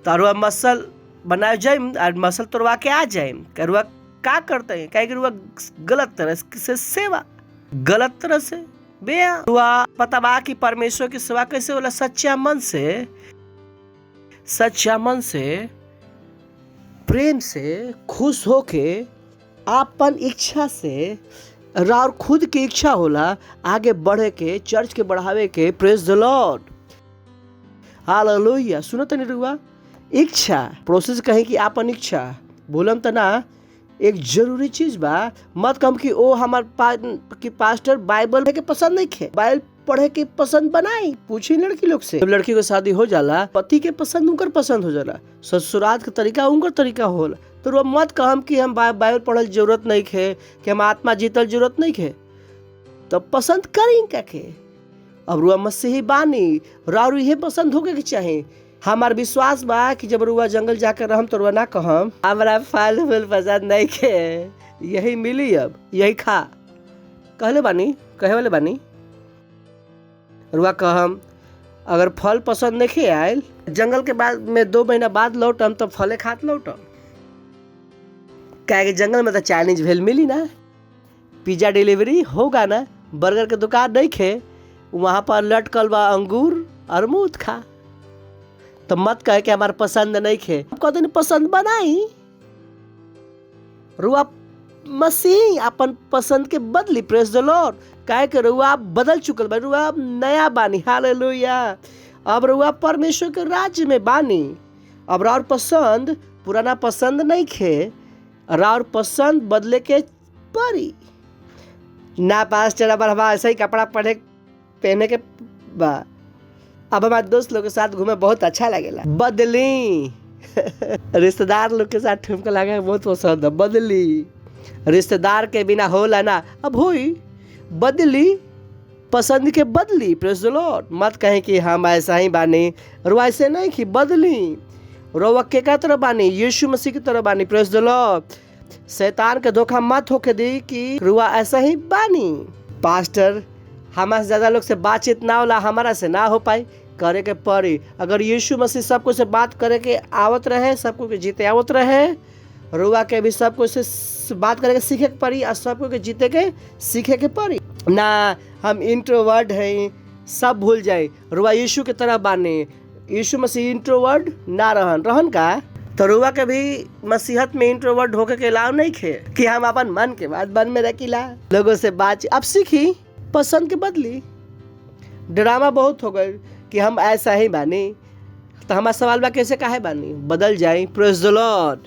तो मसल बनाए जाए और मसल तोड़वा के आ जाए। करुआ का करते हैं? क्या करुआ गलत तरह से सेवा, गलत तरह से बेआ पता बा कि परमेश्वर की सेवा कैसे होला? सच्चा मन से प्रेम से खुश होके आपन इच्छा से और खुद की इच्छा होला आगे बढ़े के, चर्च के बढ़ावे के। Praise the Lord. हालेलुया। सुनो तनी रुआ, इच्छा प्रोसेस कहीं कि आपन इच्छा बोलम त ना एक जरूरी चीज बा। मत कम कि ओ हमार कि पास्टर बाइबल के पसंद नहीं खे, बाइबल पढ़े के पसंद बनाई। पूछी लड़की लोग से, जब लड़की को शादी हो जाला पति के पसंद उनकर पसंद हो जाला, ससुराल का तरीका उनकर तरीका होला। तो वो मत कहम कि हम बाइबल पढ़ल जरूरत नहीं खे, कि हम आत्मा जीतल जरूरत नहीं खे, तो पसंद करी क्या के? अब रुआ मसीही बानी, रारू ये पसंद होके के चाहे। हमार विश्वास बा कि जब रुआ जंगल जाकर रहम तो रुआ ना कहम हमारा फल फूल पसंद नहीं खे, यही मिली अब यही खा। कहले बानी, कहे वाले बानी। रुआ कहम अगर फल पसंद नहीं खे आयल, जंगल के बाद में 2 महीना बाद लौटम तो फले खात लौटम। क्या जंगल में तो चाइनीज भेल मिली ना, पिज्जा डिलीवरी होगा ना, बर्गर के दुकान नहीं खे, वहां पर लटकल बा अंगूर और अमरूद खा। तो मत कहे कि हमारा पसंद नहीं खे, कहते नहीं पसंद बनाई। रुआ मसीह अपन पसंद के बदली। Praise the Lord. काहे के रुआ बदल चुकल बा, रुआ नया बानी। हालेलुया। अब रुआ परमेश्वर के राज्य में बानी। अब और पसंद पुराना पसंद नहीं खे, और पसंद बदले के परी ना। पास्टर अब हमारा ऐसा ही कपड़ा पहने के बा। अब हमारे दोस्त लोग के साथ घूमे बहुत अच्छा लगेला, बदली। रिश्तेदार लोग के साथ ठुमका लगा बहुत पसंद है, बदली। रिश्तेदार के बिना होला ना, अब होई बदली, पसंद के बदली। Praise the Lord. मत कहे कि हम ऐसा ही बानी, रुआ ऐसे नहीं कि बदली। रुआ के का तरह बानी? यीशु मसीह की तरह बानी। Praise the Lord. शैतान के धोखा मत होके दी कि रुआ ऐसा ही बानी। पास्टर हमारे से ज्यादा लोग से बातचीत ना होला, हमारा से ना हो पाई, करे के पड़ी। अगर यीशु मसीह सबको से बात करे के आवत रहे, सबको के जीते आवत रहे, रुआ के भी सब कुछ से बात करे के सीखे के पड़ी और सबको के जीते के सीखे के पड़ी ना। हम इंट्रोवर्ड हैं सब भूल जाए, रुआ यीशु के तरह बाने। यीशु मसीह इंट्रोवर्ड ना रहन का तो रुआ के भी मसीहत में इंट्रोवर्ड होके के अलाव नहीं खे कि हम अपन मन के बात मन में रखिला, लोगों से बात अब सीखी, पसंद के बदली। ड्रामा बहुत हो गए कि हम ऐसा ही बानी, तो हमारा सवाल बा कैसे काहे बानी, बदल जाए। Praise the Lord,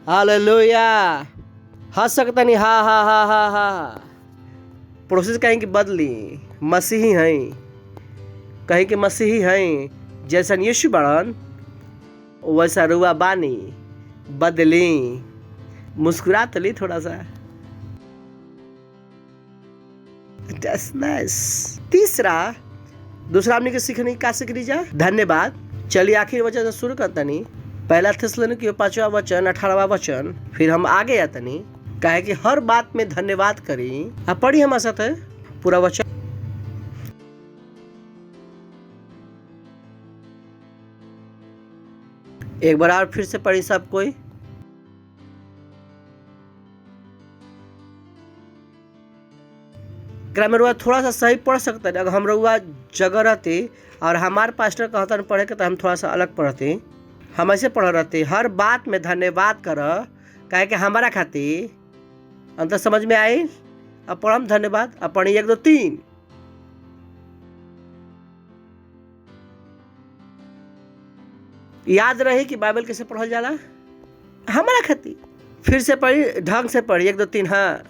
hallelujah. हंस सकता नहीं, हा हा हा हा हा। प्रोसेस कहीं कि बदली, मसीही हैं, कहीं कि मसीही हैं, जैसन यीशु बड़न वैसा रुआ बानी, बदली, मुस्कुरा तो ली थोड़ा सा। That's nice। दूसरा हमने के सीखने का सीख लीजिए, धन्यवाद। चलिए आखिर वचन से शुरू करता नहीं। पहला थिस्सलुनीकी 5वां वचन 18वां वचन, फिर हम आगे आते नहीं। कहे कि हर बात में धन्यवाद करी। आप पढ़ी हमारे साथ है पूरा वचन। एक बार और फिर से पढ़ी सब कोई। ग्रामर हुआ थोड़ा सा सही पढ़ सकते हैं। अगर हम रुआ जगह रहते और हमारे पास्टर कहता पढ़े के तो हम थोड़ा सा अलग पढ़ते। हम ऐसे पढ़ रहते, हर बात में धन्यवाद कर, कहे कि हमारा खातिर अंतर समझ में आई। अब पढ़म धन्यवाद। अब पढ़ी 1 2 3। याद रही कि बाइबल कैसे पढ़ल जाला, हमारा खातिर। फिर से पढ़ी, ढंग से पढ़ी 1 2 3। हाँ,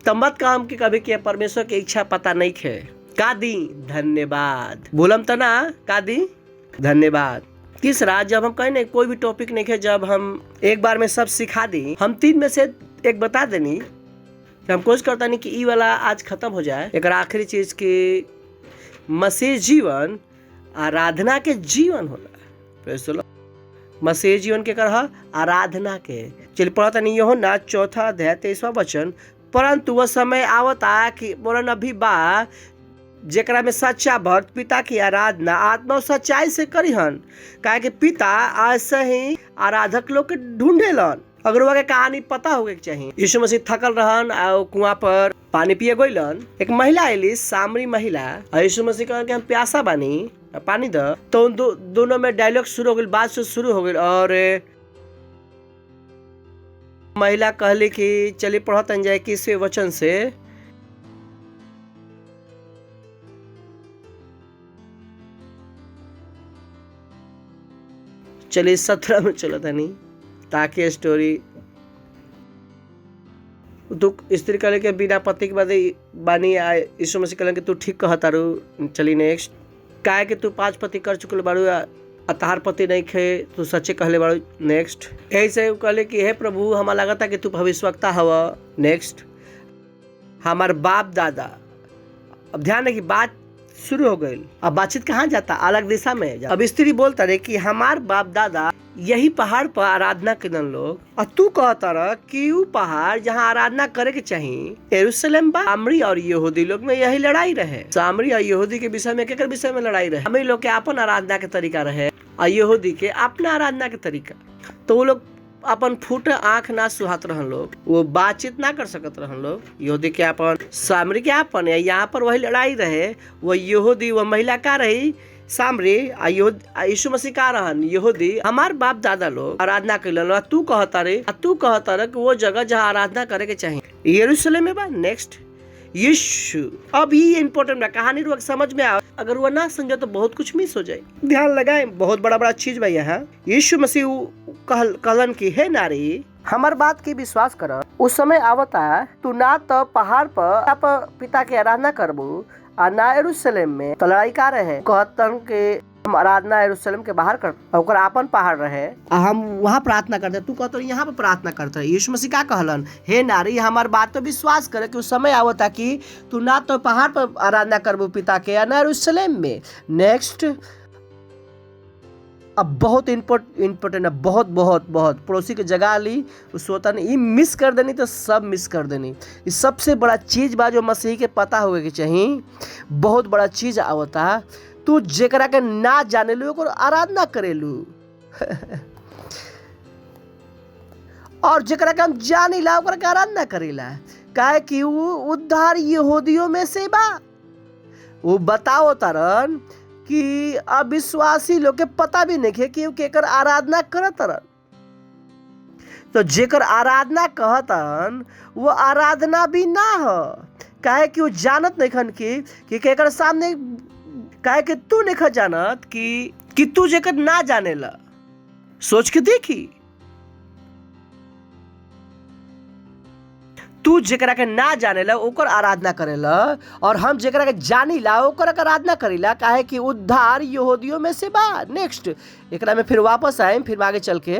तम्बत काम की कभी किया, परमेश्वर की इच्छा पता नहीं खे का दी धन्यवाद। बोलम तो ना का दी धन्यवाद। तीसरा, जब हम कहें नहीं कोई भी टॉपिक नहीं है, जब हम एक बार में सब सिखा दी, हम 3 में से एक बता देनी, हम कोशिश करता नहीं कि ई वाला आज खत्म हो जाए। एक आखिरी चीज की मसीह जीवन आराधना के जीवन होला। मसीह जीवन के कर आराधना के। चलिए पढ़ता नहीं हो ना 4 अध्याय 23वां वचन। परंतु वह समय आवता कि बोलन अभी बा जेकरा में सच्चा भक्त पिता की आराधना आत्मा और सच्चाई से करीहन, काहे कि पिता ऐसे ही आराधक लोग के ढूंढेलन। अगर वह के कहानी पता होगे चाहिए। यीशु मसीह थकल रहन और कुआं पर पानी पिए गइलन। एक महिला आइली, सामरी महिला, और यीशु मसीह कहन कि हम प्यासा बानी, पानी द। तो दोनों में डायलॉग शुरू हो गई, बात शुरू हो गई। और महिला कहली कि चलिए पढ़तन जाए 21वें वचन से। चलिए 17 में चलो तनी, ताकि स्टोरी तू स्त्री कहले के बिना पति के बाद बानी यीशु मसीह कहले कि तू ठीक कहतारू। चली नेक्स्ट। काहे कि तू 5 पति कर चुकल बारू, अतार पति नहीं खे, तू सच्चे कहले बारू। नेक्स्ट। यही से कहले कि हे प्रभु, हमारा लगता कि तू भविष्यवक्ता हवा। नेक्स्ट। हमार बाप दादा, अब ध्यान है कि बात शुरू हो गई। अब बातचीत कहाँ जाता, अलग दिशा में। अब स्त्री बोलता रहे कि हमार बाप दादा यही पहाड़ पर आराधना करन लोग, और तू कहता रह कि वो पहाड़ जहाँ आराधना करे के चाहिए यरूशलेम बा। सामरी और यहूदी लोग में यही लड़ाई रहे। सामरी और यहूदी के विषय में केकर विषय में लड़ाई रहे? सामरी लोग के अपन आराधना के तरीका रहे और यहूदी के अपना आराधना के तरीका। तो वो लोग अपन फूट आंख ना सुहात रहन लोग, वो बातचीत ना कर सकत रहन लोग। यहूदी के अपन, सामरी के अपन। यहाँ पर वही लड़ाई रहे। वो यहूदी, वो महिला का रही सामरी, यीशु मसीह का रहन यहूदी। हमार बाप दादा लोग आराधना कर। तू कहता रे कि वो जगह जहाँ आराधना करे के चाहिए यरूशलेम में बा। नेक्स्ट। यीशु, अब ये इम्पोर्टेंट है, कहानी रुक समझ में आ। अगर वो ना समझे तो बहुत कुछ मिस हो जाए। ध्यान लगाए, बहुत बड़ा चीज भाई यहाँ। यीशु मसीह कहलन की हे नारी, हमार बात की विश्वास कर। उस समय आवता तू ना तो पहाड़ पर पिता की आराधना करबू और ना यरूशलेम में। तो लड़ाई का रहे, कहतन के हम आराधना यरूशलेम के बाहर करते, ओकर आपन पहाड़ रहे, हम वहाँ प्रार्थना करते। तू कहते यहाँ पर प्रार्थना करते। यीशु मसीह का कहलन, हे नारी, हमार बात तो विश्वास करे कि उस समय आवता कि तू ना तो पहाड़ पर आराधना करबू पिता के, ना यरूशलेम में। नेक्स्ट। अब बहुत इम्पोर्टेंट है, बहुत पड़ोसी के जगह ली उस होता नहीं, ये मिस कर देनी तो सब मिस कर देनी। ये सबसे बड़ा चीज बा जो मसीह के पता होगा कि चाहिए। बहुत बड़ा चीज आवता। तू जेकरा के ना जानेलू ओकर आराधना करेलू और जेकरा के हम जानिला ओकरा के आराधना करेला। काहे कि वो उद्धार यहूदियों में से बा। वो बताओ तरन कि अविश्वासी लोग के पता भी नहीं है कि वो केकर आराधना करत तरन। तो जेकर आराधना कहतन वो आराधना भी ना हो। काहे कि वो जानत नहीं खन कि केकर सामने, काहे कि तू नहीं जानत कि तू जेकर ना जानेला। सोच के देखी, तू जेकरा के ना जानेला ओकर आराधना करेला और हम जेकरा के जानीला ओकर आराधना करेला। काहे कि उद्धार यहूदियों में से बा। नेक्स्ट एकरा में फिर वापस आए, फिर आगे चल के,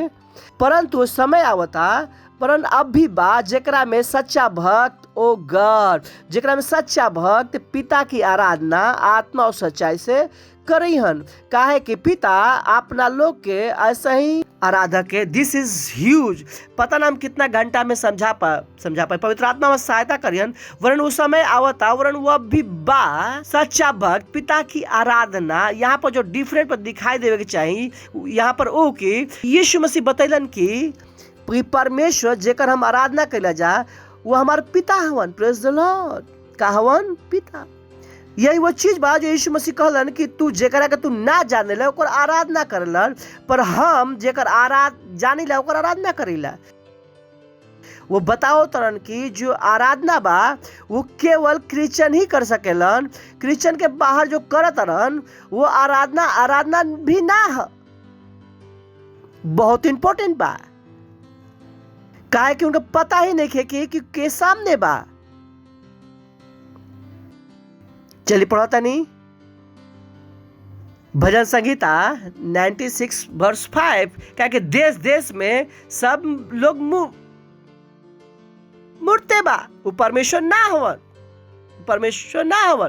परंतु समय आवता परन अब भी बा जेकरा में सच्चा भक्त ओ गॉड, जेकरा में सच्चा भक्त पिता की आराधना आत्मा और सच्चाई से करई हन। काहे कि पिता अपना लोग के ऐसा ही आराधक है। दिस इज ह्यूज। पता ना हम कितना घंटा में समझा पाए। पवित्र आत्मा में सहायता करियन। वरन उस समय आवता, वरन वो भी बा सच्चा भक्त पिता की आराधना। यहाँ पर जो डिफरेंट पर दिखाई देवे के चाहिए, यहाँ पर ओ कि यीशु मसीह बतैलन कि परमेश्वर जेकर हम आराधना कैला जा वो हमार पिता हवन। Praise the Lord. का हवन? पिता। यही वो चीज बा जो यीशु मसीह कहलन कि तू जेकरा के तू ना जानेला ओकर आराधना करलन, पर हम जेकर जानीला ओकर आराधना करेला। वो बताओ तरन कि जो आराधना बा वो केवल क्रिश्चियन ही कर सकेलन। क्रिश्चियन के बाहर जो करत रहन वो आराधना भी ना है। बहुत इंपॉर्टेंट बा। काहे कि उनका पता ही नहीं है कि के सामने बा। चलिए पढ़ता नहीं भजन संगीता 96 वर्स 5। क्या कि देश देश में सब लोग मुड़ते बा, वो परमेश्वर ना हवन।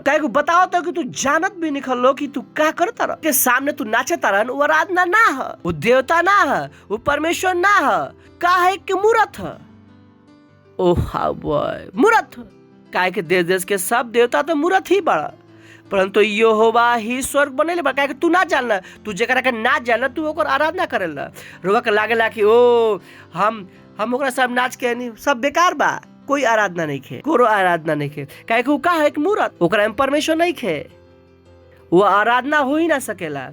काहे को बताओ तो कि तू जानत भी निकल लो कि तू क्या करता रह के सामने तू नाचे तरन। वो आराधना ना है, वो देवता ना है, वो परमेश्वर ना है। का है कि मूर्त है। ओह हाउ बॉय, मूर्त। काहे के देश देश के सब देवता तो मूर्त ही बड़ा, परंतु यहोवा ही स्वर्ग बनेले बा। काहे कि तू ना जानला, तू जेकरा के ना जानला तू ओकर आराधना करेला। रोवा के लागेला कि ओ हम ओकरा सब नाच के नहीं, सब बेकार बा। कोई आराधना नहीं खे, कोरो आराधना नहीं खे। काहे कि वो का है कि मूर्त, ओकरा में परमेश्वर नहीं खे, वो आराधना हो ही ना सकेला।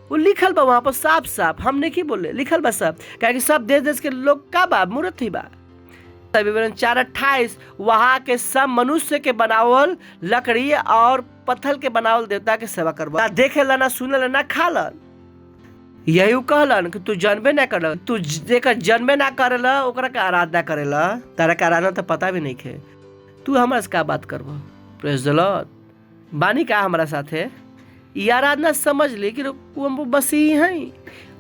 वो लिखल बा वहां पर साफ साफ, हम नहीं की बोले, लिखल बा सब। काहे कि सब देश देश के लोग का बा, मूर्त ही बा। विवरण 4:28 वहां के सब मनुष्य के बनावल लकड़ी और पत्थर के बनावल देवता के सेवा करवा। ना देखेला, ना सुनेला, ना खालन। यही कहलन कि तू जन्मे ना कर, तू जेकर जन्मे ना करेला ओकरा के आराधना करेला। तारा के आराधना तो पता भी नहीं खे। तू हमरा से का बात करबो? Praise the Lord. बानी का हमरा साथे ये आराधना समझ ली कि वो मसीह हैं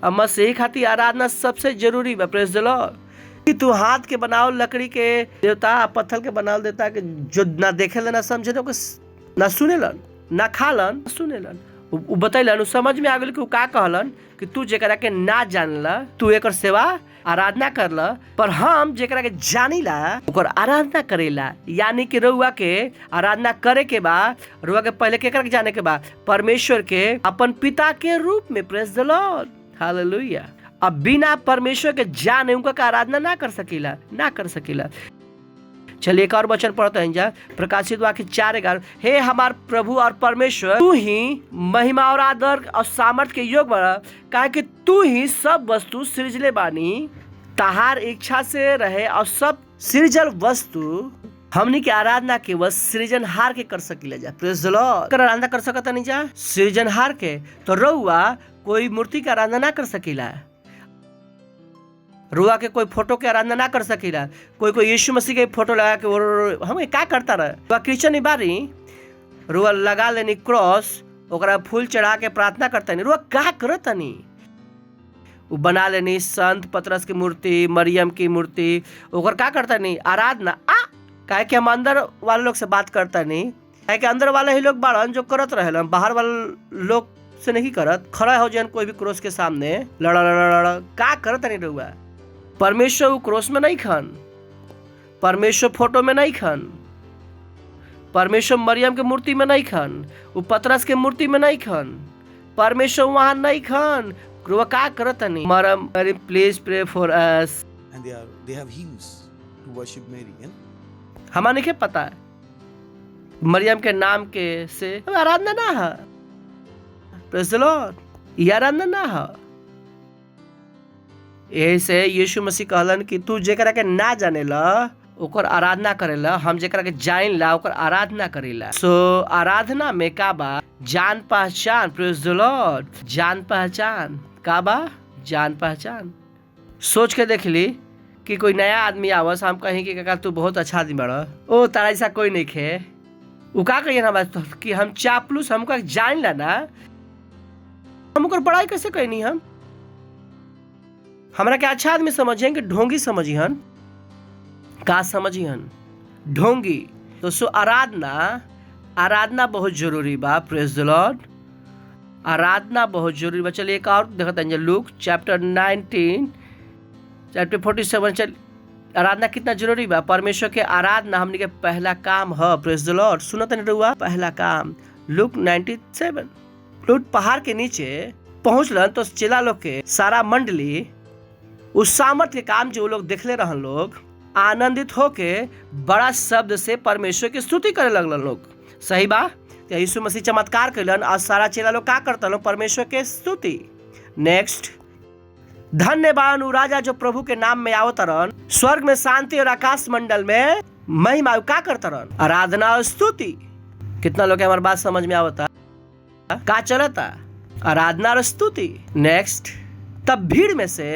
और मसीह खातिर आराधना सबसे जरूरी बा। Praise the Lord. कि तू हाथ के बनाओ लकड़ी के देवता, पत्थर के बनाओ देवता के जो ना देखेलन, ना समझेलन, ना सुनेलन, ना खालन, सुनेलन। वो बतैलन, समझ में आ गइल कि वो का कहलन कि तू जेकरा के ना जानला तू एकर सेवा आराधना करला, पर हम जेकरा के जानीला ओकर आराधना करेला। यानी कि रउआ के आराधना करे के बा, रउआ के पहले केकरा के जाने के बा? परमेश्वर के अपन पिता के रूप में। Praise the Lord. हालेलुया। अब बिना परमेश्वर के जाने उनका का आराधना ना कर सकीला। चलिए एक और वचन पढ़ते हैं जा, प्रकाशित वाक्य 4:11। हे हमार प्रभु और परमेश्वर, तू ही महिमा और आदर और सामर्थ के योग बड़ा। काहे कि तू ही सब वस्तु सृजले बानी, तहार इच्छा से रहे और सब सृजल वस्तु हमनी के आराधना केवल सृजनहार के कर सकीला जा। Praise the Lord. आराधना कर सकता नहीं जा सृजनहार के। तो रउआ कोई मूर्ति का आराधना ना कर सकीला, रुआ के कोई फोटो के आराधना ना कर सकीला। कोई यीशु मसीह के फोटो लगा के हमें क्या करता रहे? रुआ क्रिश्चियन बारी, रुआ लगा लेनी क्रॉस, ओकरा फूल चढ़ा के प्रार्थना करता नहीं। रुआ क्या करता नहीं? वो बना लेनी संत पतरस की मूर्ति, मरियम की मूर्ति, ओकर क्या करता नहीं? आराधना। काहे कि हम अंदर वाले लोग से बात करता नहीं। काहे कि अंदर वाले ही लोग बाड़न जो करत रहे, बाहर वाले लोग से नहीं करत। खड़ा हो जाए कोई भी क्रोस के सामने लड़ा का करता नहीं रुआ। परमेश्वर वो क्रोस में नहीं खन, परमेश्वर फोटो में नहीं खन, परमेश्वर मरियम के मूर्ति में नहीं खन, वो पतरस के मूर्ति में नहीं खन, परमेश्वर वहाँ नहीं खन रुआ का करत नहीं मरम please pray for us And they have hymns to worship Mary. And हमारा नहीं पता है मरियम के नाम के से आराधना ना है प्रेज़ द लॉर्ड ये आराधना ना है यही से यीशु मसीह कहलन कि तू जेकरा के ना जानेला ओकर आराधना करेला हम जेकरा के जानेला ओकर आराधना करेला सो आराधना में का बा जान पहचान प्रेज़ द लॉर्ड जान पहचान का बा जान पहचान सोच के देख ली कि कोई नया आदमी आवस हम कहीं कि काका तू बहुत अच्छा आदमी बड़ा ओ तारा ऐसा कोई नहीं खे वो का कहिए ना बात कि हम चापलूस हमको जान ला ना हम ओकर बड़ाई कैसे कहनी हम हमरा के अच्छा आदमी समझिए कि ढोंगी समझिहन का समझिहन ढोंगी तो सो आराधना बहुत जरूरी बा प्रेज़ द लॉर्ड आराधना बहुत जरूरी बा चलिए एक और देखते हैं लूक चैप्टर 19 चैप्टर 47 चल आराधना कितना जरूरी बा परमेश्वर के आराधना हमने के पहला काम है प्रेज़ द लॉर्ड सुनत नहीं हुआ पहला काम लूक 97 लूट पहाड़ के नीचे पहुंचलन तो चेला लोग के सारा मंडली उस सामर्थ के काम जो लोग देखले रहन लोग आनंदित होके बड़ा शब्द से परमेश्वर की स्तुति करे लगलन लोग सही बा यीशु मसीह चमत्कार कैलन और सारा चेला लोग का करता परमेश्वर के स्तुति नेक्स्ट धन्यवाद राजा जो प्रभु के नाम में आवतरन स्वर्ग में शांति और आकाश मंडल में महिमा का करतरन आराधना और स्तुति कितना लोग हमारी बात समझ में आवता का चलता आराधना और स्तुति नेक्स्ट तब भीड़ में से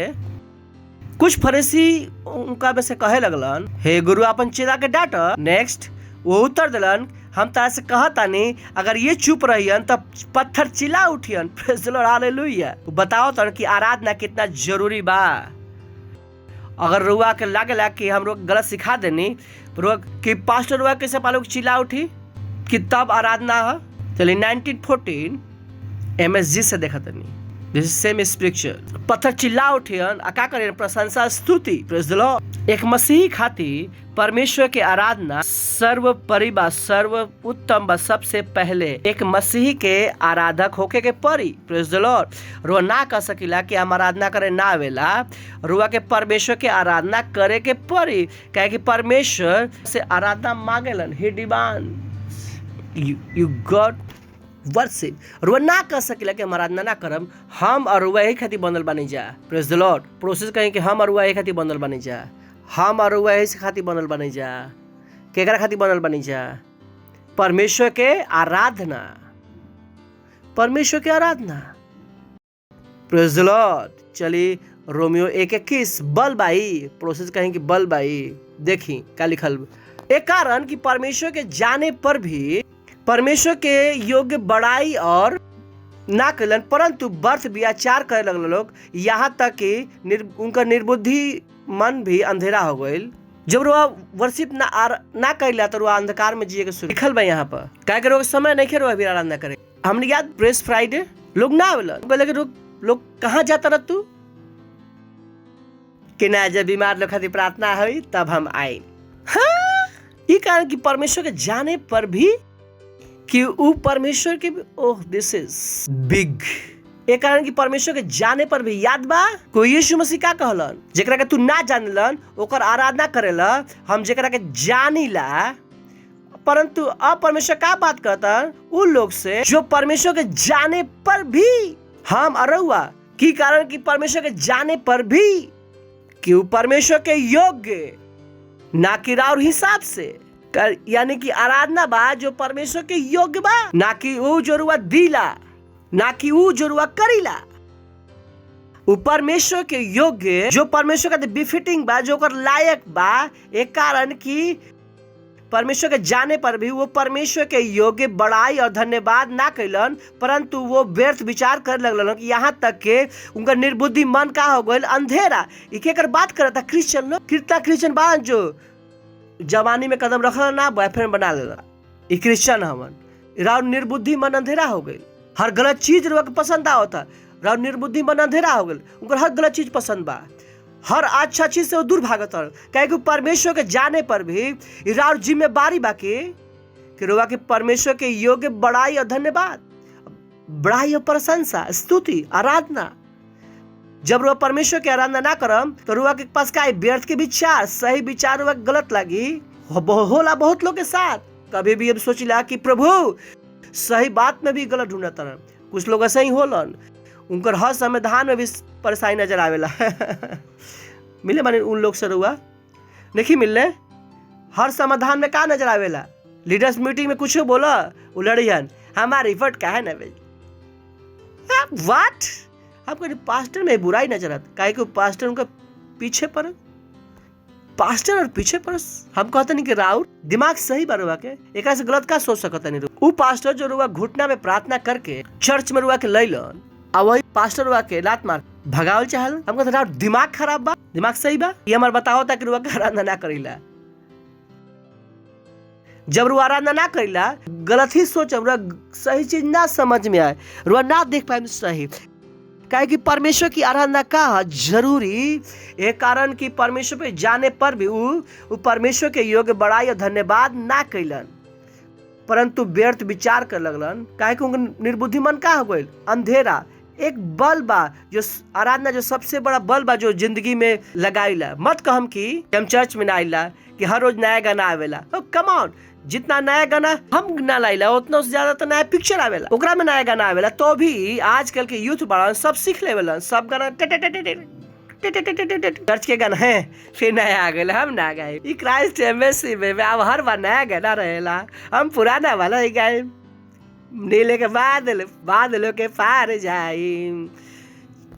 कुछ फरीसी उनका में से कहे लगलन हे गुरु अपन चेला के डांट नेक्स्ट वो उत्तर दिलन हम तारा से कहता नहीं अगर ये चुप रहियन तब पत्थर चिल्ला उठियन प्रेज़ द लॉर्ड हालेलुया बताओ तो कि आराधना कितना जरूरी बा अगर रुआ के लागेला कि हम लोग गलत सिखा देनी रुआ कि पास्टर रुआ कैसे पालो चिल्ला उठी कि तब आराधना है चलिए 1914 MSG से देखा तनी दिस सेम स्क्रिप्चर पत्थर चिल्ला उठियन का करे प्रशंसा स्तुति प्रेज़ द लॉर्ड एक मसीही खातिर परमेश्वर के आराधना सर्वोपरि बा सर्व उत्तम बा सबसे पहले एक मसीही के आराधक होके के परी प्रेज़ द लॉर्ड रुआ ना कह सकिला कि हम आराधना करे ना आवेला रुआ के परमेश्वर के आराधना करे के परी काहे कि परमेश्वर से आराधना मांगेलन ही डिमांड यू गॉड वर्शिप रुआ ना कह सकिला कि हम आराधना ना करम हम और रुआ यही खातिर बनल बनी जा प्रेज़ द लॉर्ड प्रोसेस कहीं कि हम और रुआ यही खातिर बनल बनी जा हम और रुआ यही खातिर बनल बनी जा केकरा खातिर बनल बनी जा परमेश्वर के आराधना प्रेज़ द लॉर्ड चलिए रोमियो 1:21 बल बाई प्रोसेस कहें कि बल बाई देखी क्या लिखल एक कारण कि परमेश्वर के जाने पर भी परमेश्वर के योग्य बड़ाई और ना कैलन परंतु व्यर्थ विचार करे लगल लोग यहाँ तक कि उनका निर्बुद्धि मन भी अंधेरा हो गईल जब रुआ वर्शिप ना कैला तो रुआ अंधकार में जिए के शुरू लिखल बा यहाँ पर क्या करो समय नहीं खेरो अभी आराधना करे हमने याद प्रेस फ्राइडे लोग ना आवेला बोले लोग कहाँ जाता रह तू कि ना जब बीमार लोग खातिर प्रार्थना हुई तब हम आए हाँ ये कारण कि परमेश्वर के जाने पर भी कि वो परमेश्वर के ओह दिस इज बिग एक कारण कि परमेश्वर के जाने पर भी याद बा कोई यीशु मसीह का कहलन जेकरा के तू ना जानलन ओकर आराधना करेला हम जेकरा के जानीला परंतु अब परमेश्वर का बात करता उन लोग से जो परमेश्वर के जाने पर भी हम अरुआ की कारण कि परमेश्वर के जाने पर भी कि वो परमेश्वर के योग्य ना कि राउर हिसाब से यानी कि आराधना बा जो परमेश्वर के योग्य बा ना कि वो जरूरत दिला ना कि वो जरूरत करीला वो परमेश्वर के योग्य जो परमेश्वर का बिफिटिंग बा जो कर लायक बा एक कारण कि परमेश्वर के जाने पर भी वो परमेश्वर के योग्य बड़ाई और धन्यवाद ना कैलन परंतु वो व्यर्थ विचार कर लगलन कि यहाँ तक के उनका निर्बुद्धि मन का हो गए अंधेरा एक एक बात करता क्रिश्चियन लोग क्रिश्चियन बात जो जवानी में कदम रखना ना बॉयफ्रेंड बना लेना ये क्रिश्चियन हमन राव निर्बुद्धि मन अंधेरा हो गई हर गलत चीज पसंद होता राव निर्बुद्धि मन अंधेरा हो गई उनका हर गलत चीज पसंद बा हर अच्छा चीज से वो दूर भागत क्या परमेश्वर के जाने पर भी राव जिम्मेवारी बाकी कि रुआ के परमेश्वर के योग्य बड़ाई और धन्यवाद बड़ाई और प्रशंसा, स्तुति, आराधना। जब रुआ परमेश्वर की आराधना ना करम तो रुआ के पास का व्यर्थ के विचार, सही विचार रुआ गलत लगी। होला बहुत लोग के साथ। कभी भी अब सोचिला कि प्रभु सही बात में भी गलत ढूंढत तरह। कुछ लोग ऐसे ही होलन, उनकर हर समाधान में भी परेशानी नजर आवेला। मिले माने उन लोग से रुआ नहीं मिलने, हर समाधान में का नजर आवेला। लीडर्स मीटिंग में कुछ बोला उलड़ियन, हमारी रिपोर्ट का है ना भाई। व्हाट, आपको पास्टर में बुराई नजर आता, काहे को पास्टर उनका पीछे पर, पास्टर और पीछे पर हम कहते नहीं कि राउर दिमाग सही बा रुआ के, एक से गलत का सोच सकता नहीं। वो पास्टर जो रुआ घुटना में प्रार्थना करके चर्च में रुआ के लैलन, आ वही पास्टर रुआ के लात मार भगावल चाहल। हम कहते राउर दिमाग खराब बा, दिमाग सही बा। ये हमार बताओ था कि रुआ के आराधना ना करीला। जब रुआ आराधना ना करीला, गलत ही सोच, रुआ सही चीज ना समझ में आए, रुआ ना देख पाए सही। काहे कि परमेश्वर की आराधना का जरूरी एक कारण कि परमेश्वर पे जाने पर भी वो परमेश्वर के योग्य बड़ाई और धन्यवाद ना कैलन, परंतु व्यर्थ विचार कर लगलन। काहे कि उनका निर्बुद्धि मन का हो गइल, अंधेरा। एक बल बा जो आराधना, जो सबसे बड़ा बल बा जो जिंदगी में लगाइला। मत कहम कि हम चर्च में ना आइला कि हर रोज नया गाना आवेला। कम ऑन, जितना नया गाना हम ना लाइला उतना से ज्यादा तो नया पिक्चर आवेला, ओकरा में नया गाना आवेला। तो भी आजकल के यूथ बड़ा सब सीख लेवेला, सब गाना चर्च के गाना है, फिर नया आ गया हम ना गाए। ई क्राइस्ट एम्बेसी में अब हर बार नया गाना रहेला, हम पुराना वाला ही गाए। नीले के बादलों के पार जाई।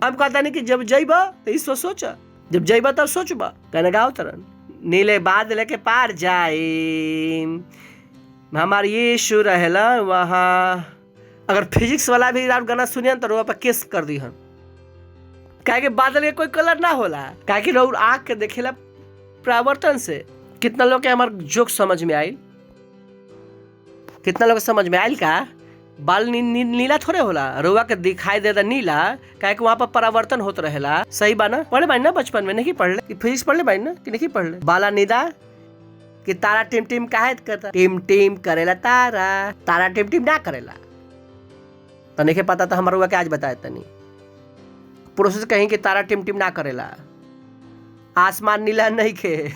हम कहता नहीं कि जब जइब तो इसको सोच, जब जइब तब सोचबा, गाना गाओ तरन। नीले बादल के पार जाई, हमार यीशु रहेला वहाँ। अगर फिजिक्स वाला भी गाना सुनिए तो रोआ पर केस कर दी हम। काहे कि बादल के कोई कलर ना होला, काहे कि रोड आँख के देखेला प्रावर्तन से। कितना लोग के हमार जोक समझ में आयल, कितना लोग समझ में आयल का बाल नीला थोड़े होला, रोआ के दिखाई देता नीला, काहे कि वहाँ पर परावर्तन होत रहेला। सही बा ना? पढ़े बाई ना बचपन में, नहीं पढ़ ले? फिजिक्स पढ़ ले बाई ना कि नहीं पढ़ ले? बाला नीदा कि तारा टिम टिम काहे करता, टिम टिम करेला तारा, तारा टिम टिम ना करेला। तो नहीं पता तो हमारा रोआ के आज बताया तनी प्रोसेस कहीं कि तारा टिम टिम ना करेला, आसमान नीला नहीं खे।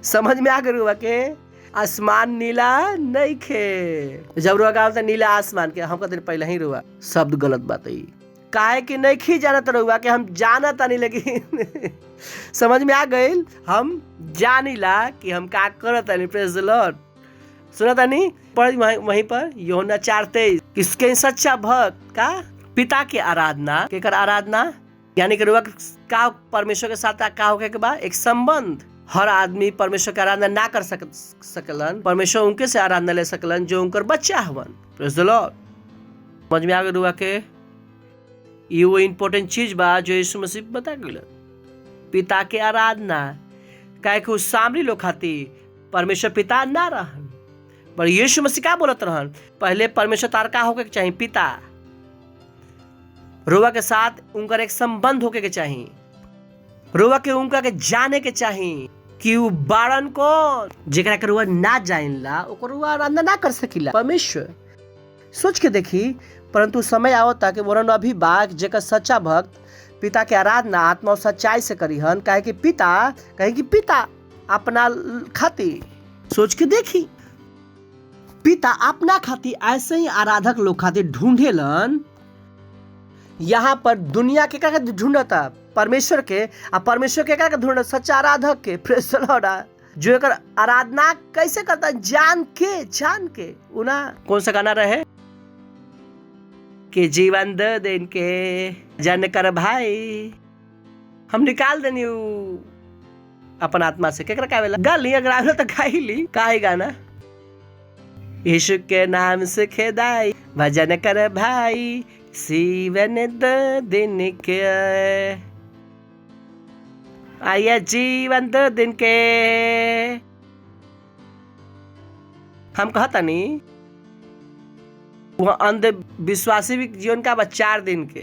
समझ में आ गई रुआ के आसमान नीला नहीं खे। जब रुआ गाँव नीला आसमान के, हम कहते पहले ही रुआ शब्द गलत बात है। काहे कि नहीं खी जाना तो रुआ के हम जाना था नहीं, लेकिन समझ में आ गई, हम जानिला कि हम का करत नहीं। Praise the Lord. सुना था नहीं पढ़ वहीं पर यूहन्ना 4:23, किसके सच्चा भक्त का पिता की आराधना, केकर आराधना, यानी कि रुआ का परमेश्वर के साथ का होके के बाद एक संबंध। हर आदमी परमेश्वर की आराधना ना कर सकलन, परमेश्वर उनके से आराधना ले सकलन जो उनकर बच्चा हवन। Praise the Lord. समझ में आ गई रुआ के ये वो इम्पोर्टेंट चीज बा जो यीशु मसीह बता गए, पिता के आराधना। काहे कि उस सामरी लोग खातिर परमेश्वर पिता ना रहन, पर यीशु मसीह का बोलत रहन, पहले परमेश्वर तार का होके चाहिए पिता, रोवा के साथ उनका एक संबंध होके के चाहिए, रोवा के उनका के जाने के चाहिए कि वो बारन कौन, जेकरा के रोवा ना जानला ओकर रोवा आराधना ना कर सकिला परमेश्वर। सोच के देखी, परंतु समय आवता कि वरन अभी बाग जेकर सच्चा भक्त पिता के आराधना आत्मा और सच्चाई से करीहन। काहे कि पिता अपना खातिर सोच के देखी, पिता अपना खातिर ऐसे ही आराधक लोग खातिर ढूंढेलन। यहाँ पर दुनिया के क्या ढूंढता परमेश्वर के, आ परमेश्वर के क्या ढूंढता सच्चा आराधक के। प्रेज़ द लॉर्ड। जो एकर आराधना कैसे करता जान के उना कौन सा गाना रहे कि जीवन दे दिन के जन कर भाई, हम निकाल देनी अपन आत्मा से। केकरा का गा ली, अगर आवला तो गा ही ली। का है गाना? यीशु के नाम से खेदाई भजन कर भाई, जीवन दे दिन के आया जीवन दे दिन के। हम कहता नहीं वह अंधविश्वासी भी जीवन का 4 दिन के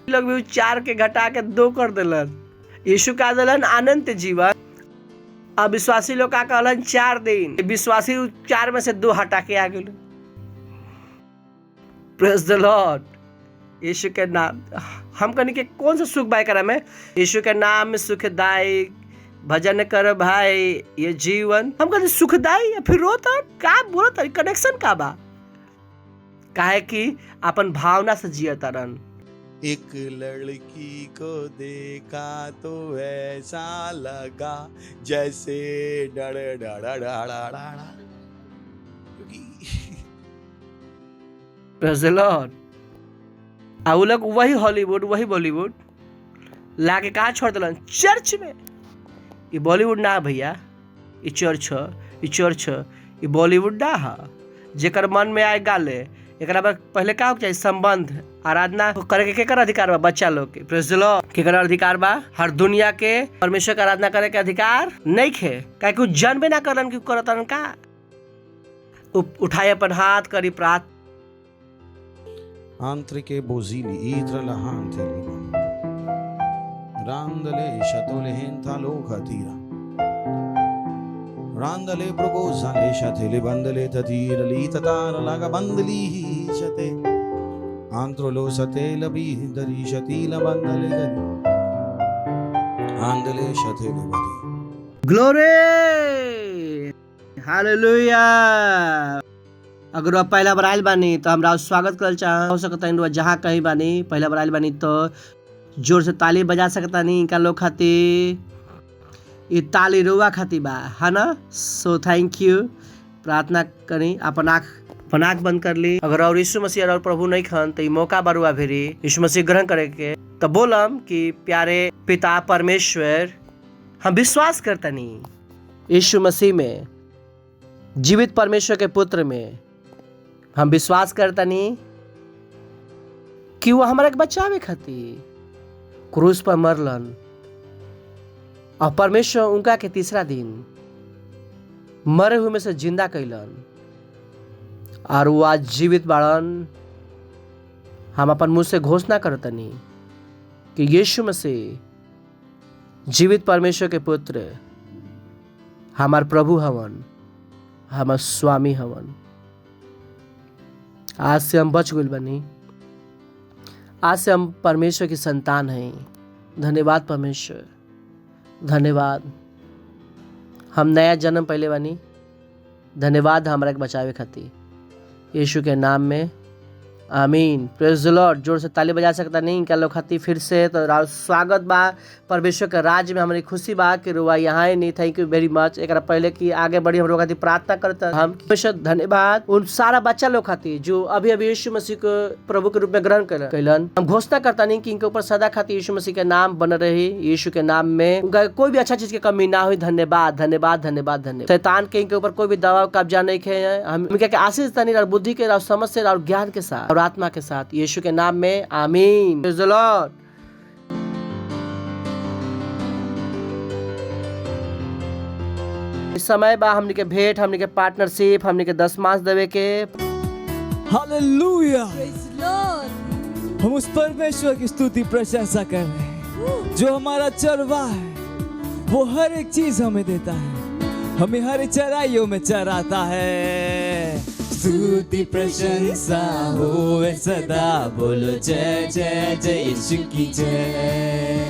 लोग भी 4 के घटा के 2 कर दिलन। यीशु का दिलन अनंत जीवन, अब विश्वासी लोग का कहलन 4 दिन, विश्वासी 4 में से 2 हटा के आ गए। Praise the Lord. यीशु के नाम हम कहनी के कौन सा सुख बाय करा में? यीशु के नाम में सुखदायक भजन कर भाई ये जीवन। हम कहते सुखदाई या फिर रोता का बोलता, कनेक्शन का बा? काहे कि अपन भावना से जियता रहन। एक लड़की को देखा तो ऐसा लगा जैसे डर डरा डरा डरा, क्योंकि प्रेज द लॉर्ड। आ उ लोग वही हॉलीवुड वही बॉलीवुड लाके कहाँ छोड़ दिलन? चर्च में। ये बॉलीवुड ना भैया, ये चर्च ह, ये चर्च ह, ये बॉलीवुड ना ह। जेकर मन में आए गाले। एकरा बाद पहले का होके चाहिए? संबंध आराधना करे के केकर अधिकार बा? बच्चा लोग के। Praise the Lord. केकर अधिकार बा? हर दुनिया के परमेश्वर का आराधना करे के अधिकार नहीं खे, काहे कि जानबे ना करन कि करतन का। उठाए अपन हाथ करी प्रार्थना। Antrike bozili itra lahante randale shatole hentalo khatira randale progozale shatele bandale tatira li tatara laga bandali shate antrolo satela bi dari shatila bandale gadi andale shatele badi। Glory hallelujah. अगर आप पहला बार आइल बानी तो हमरा स्वागत करल चाह हो सकता है। जहाँ कहीं बानी पहला बार आइल बानी तो जोर से ताली बजा सकता नहीं इनका लोग खातिर। ये ताली रुआ खातिर बा, है ना? So thank you. प्रार्थना करी, अपन आँख बंद कर ली। अगर और यीशु मसीह और प्रभु नहीं खन तो ये मौका बरुआ भेरी यीशु मसीह ग्रहण करे के। तो बोलम कि प्यारे पिता परमेश्वर, हम विश्वास करता नहीं यीशु मसीह में, जीवित परमेश्वर के पुत्र में। हम विश्वास करता नहीं कि वो हमारे बचावे खातिर क्रूस पर मरलन और परमेश्वर उनका के तीसरा दिन मरे हुए में से जिंदा कैलन और वो आज जीवित बाड़न। हम अपन मुंह से घोषणा करतनी कि यीशु मसीह जीवित परमेश्वर के पुत्र, हमार प्रभु हवन, हमार स्वामी हवन। आज से हम बच गए बनी, आज से हम परमेश्वर की संतान हैं। धन्यवाद परमेश्वर, धन्यवाद। हम नया जन्म पहले बनी। धन्यवाद हमारा के बचावे खातिर यीशु के नाम में, आमीन। Praise the Lord. जोर से ताली बजा सकता नहीं इनका लोग खातिर फिर से। तो स्वागत बा परमेश्वर के राज्य में। हमारी खुशी बा कि रुआ यहाँ ही नहीं। थैंक यू वेरी मच। एक पहले कि आगे बढ़ी हम लोग खातिर प्रार्थना करता हम। धन्यवाद उन सारा बच्चा लोग खातिर जो अभी अभी यीशु मसीह को प्रभु के रूप में ग्रहण कैलन। हम घोषणा करता नहीं कि इनके ऊपर सदा खातिर यीशु मसीह के नाम बन रही। यीशु के नाम में उनका कोई भी अच्छा चीज की कमी ना हुई। धन्यवाद धन्यवाद धन्यवाद धन्यवाद। शैतान के इनके ऊपर कोई भी दबाव कब्जा नहीं है। हम इनके आशीष तनी और बुद्धि के और समझ से और ज्ञान के साथ आत्मा के साथ यीशु के नाम में, आमीन। Praise the Lord. इस समय बा हमनी के भेंट, हमनी के पार्टनरशिप, हमनी के दशमांश देवे के। हालेलुया। Praise the Lord. हम उस परमेश्वर की स्तुति प्रशंसा कर रहे हैं जो हमारा चरवा है। वो हर एक चीज हमें देता है, हमें हर चराइयों में चराता है। स्तुति प्रशंसा होवे सदा, बोलो जय जय जय यीशु की जय।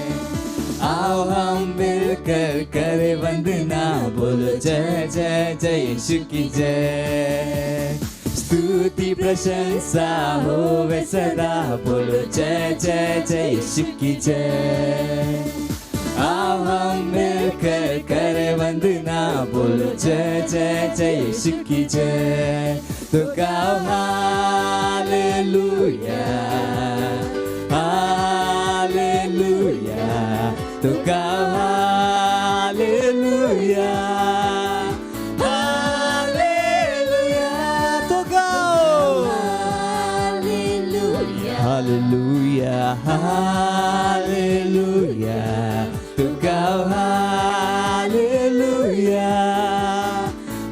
आओ हम मिलकर करे वंदना, बोलो जय जय जय यीशु की जय। स्तुति प्रशंसा होवे सदा, बोलो जय जय जय यीशु की जय। आओ हम मिलकर करे वंदना, बोलो जय जय जय यीशु की जय। तो गाओ हालेलुया हालेलुया। तो गाओ हालेलुया हालेलुया। तो गाओ हालेलुया हालेलुया हालेलुया। तो गाओ हालेलुया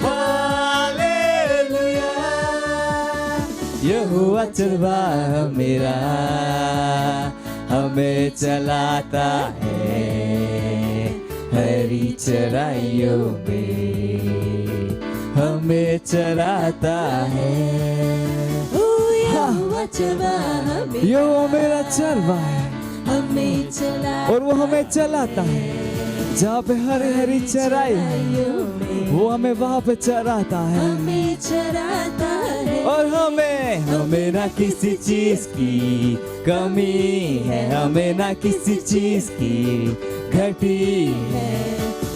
हालेलुया। यहोवा चरवा मेरा हमें चलाता है, हर हरी चराइयों में हमें चराता है। यहोवा चरवाहा हमें यो मेरा चरवा है हमें चला और वो हमें चलाता है। जहाँ पे हरी हरी चराई है वो हमें वहाँ पे चराता है। हमें चराता है और हमें ना किसी चीज की कमी है, हमें ना किसी चीज की घटी है।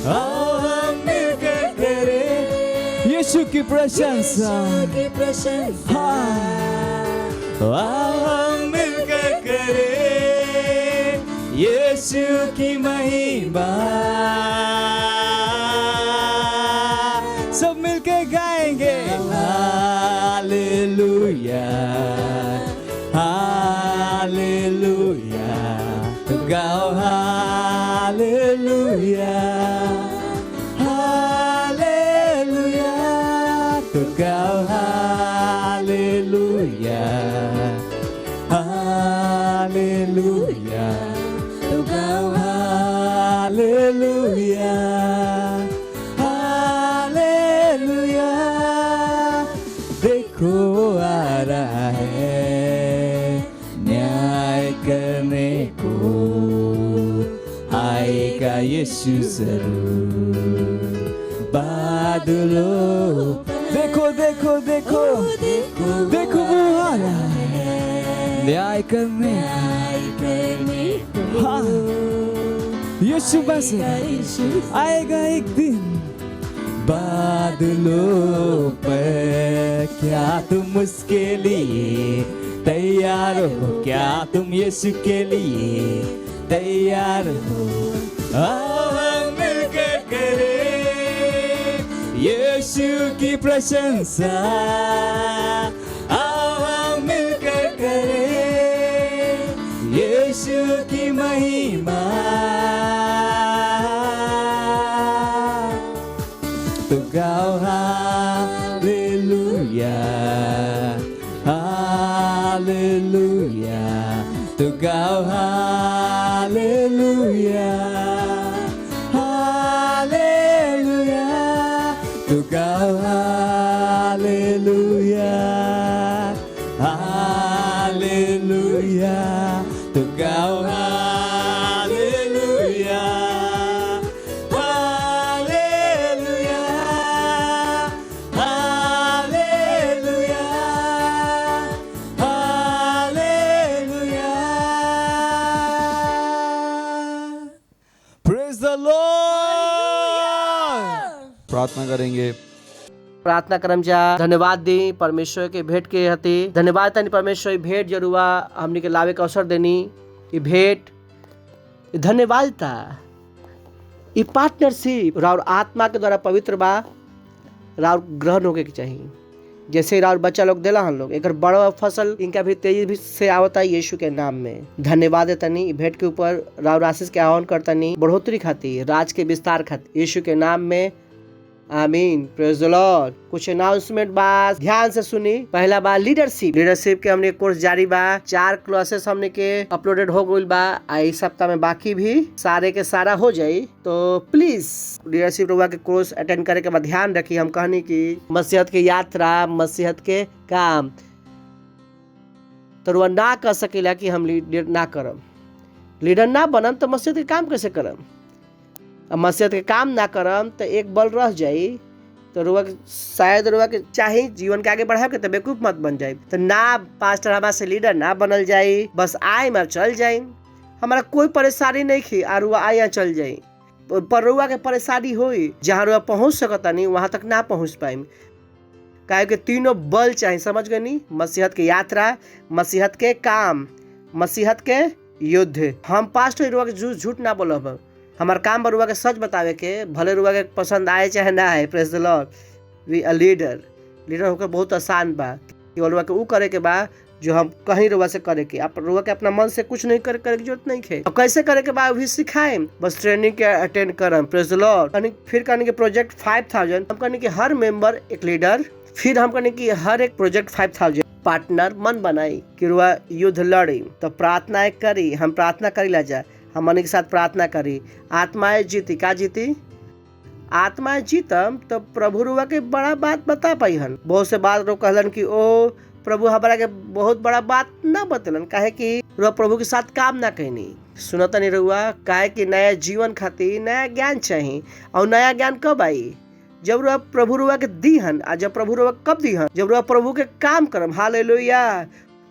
आओ हम मिलकर करें यीशु की प्रशंसा। की प्रशंसा हाँ, आओ हम मिलकर करें यीशु की महिमा। सब मिलके गाएंगे हालेलुया हालेलुया। तो गाओ हालेलुया हालेलुया। तो गाओ हालेलुया हालेलुया। तो गाओ हालेलुया हालेलुया। देखो आ रहा है न्याय करने को, आएगा यीशु जरूर बादलों। देखो देखो देखो देखो वो आ रहा है न्याय करने। हाँ, यीशु मसीह आएगा एक दिन बादलों पर। क्या तुम उसके लिए तैयार हो? क्या तुम यीशु के लिए तैयार हो? आओ हम मिलकर करें यीशु की प्रशंसा। आओ हम मिलकर करें यीशु की महिमा। तो गाओ हालेलुया हालेलुया। तो गाओ हालेलुया हालेलुया। तो गाओ हालेलुया हालेलुया। तो गाओ hallelujah hallelujah hallelujah hallelujah. Praise the Lord. प्रार्थना करेंगे। प्रार्थना करम जा धन्यवाद दी परमेश्वर के भेंट के हती। धन्यवाद तनी परमेश्वर भेंट जरुआ हमनी के लावे के अवसर देनी। ये भेंट धन्यवाद था। ये पार्टनरशिप राउर आत्मा के द्वारा पवित्र बा, राउर ग्रहण होके के चाहिए। जैसे राउर बच्चा लोग देला हम लोग एक बड़ा फसल इनका भी तेजी भी से आवता है यीशु के नाम में। धन्यवाद है तनी भेंट के ऊपर राउर आशीष के आह्वान करतनी बढ़ोतरी खातिर राज के विस्तार खातिर यीशु के नाम में आमीन। Praise the Lord. कुछ अनाउंसमेंट बा, ध्यान से सुनी। पहला बा लीडरशिप के हमने कोर्स जारी बा। 4 क्लासेस हमने के अपलोडेड हो गइल बा। इस सप्ताह में बाकी भी सारे के सारा हो जाई। तो प्लीज लीडरशिप रुआ के कोर्स अटेंड करे के बाद ध्यान रखी। हम कहनी कि मसीहत के यात्रा मसीहत के काम तो रुआ ना कर सकेला कि हम लीडर ना करम। लीडर ना बनम तो मसीहत के काम कैसे करम? मसीहत के काम ना करम तो एक बल रह जाई। तो रुआ शायद रुआ के चाहे जीवन के आगे बढ़ाए के तो बेवकूफ मत बन जाए। तो ना पास्टर हमारे से लीडर ना बनल जाई। बस आए मैं चल जाई, हमारा कोई परेशानी नहीं थी। और रुआ आया चल जाई पर रुआ के परेशानी हुई। जहाँ रुआ पहुँच सकता नहीं वहाँ तक ना पहुँच पाए। काहे के तीनों बल चाहिए, समझ गए नहीं? मसीहत के यात्रा, मसीहत के काम, मसीहत के युद्ध। हम पास्टर रुआ के झूठ ना बोलब। हमार काम रुआ के सच बतावे के, भले रुआ के पसंद आए चाहे ना आए। Praise the Lord. We a leader होकर बहुत आसान बा। केवल रुआ के ऊ करे के बा जो हम कहीं रुआ से करे के। आप रुआ के अपना मन से कुछ नहीं करे की जरूरत नहीं है। और कैसे करे के बा भी सिखाएं। बस ट्रेनिंग के अटेंड करम। Praise the Lord. फिर कहने के प्रोजेक्ट 5000 हम कहने की हर मेंबर एक लीडर। फिर हम कहने की हर एक प्रोजेक्ट 5000 पार्टनर मन बनाई कि रुआ युद्ध लड़ी। तो प्रार्थना करी, हम प्रार्थना करी ला जा। हमने के साथ प्रार्थना करी। आत्माएं जीती का जीती? आत्माएं जीतम तो प्रभु रुआ के बड़ा बात बता पाई हन। बहुत से बात लोग कहलन कि ओ प्रभु हमारा के बहुत बड़ा बात ना बतलन, काहे कि रुआ प्रभु के साथ काम ना कहनी। सुनता नहीं रुआ, काहे कि नया जीवन खातिर नया ज्ञान चाहिए। और नया ज्ञान कब आई? जब रुआ प्रभु रुआ के दी हन। आ जब प्रभु रुआ कब दी हन? जब रुआ प्रभु के काम करम। Hallelujah,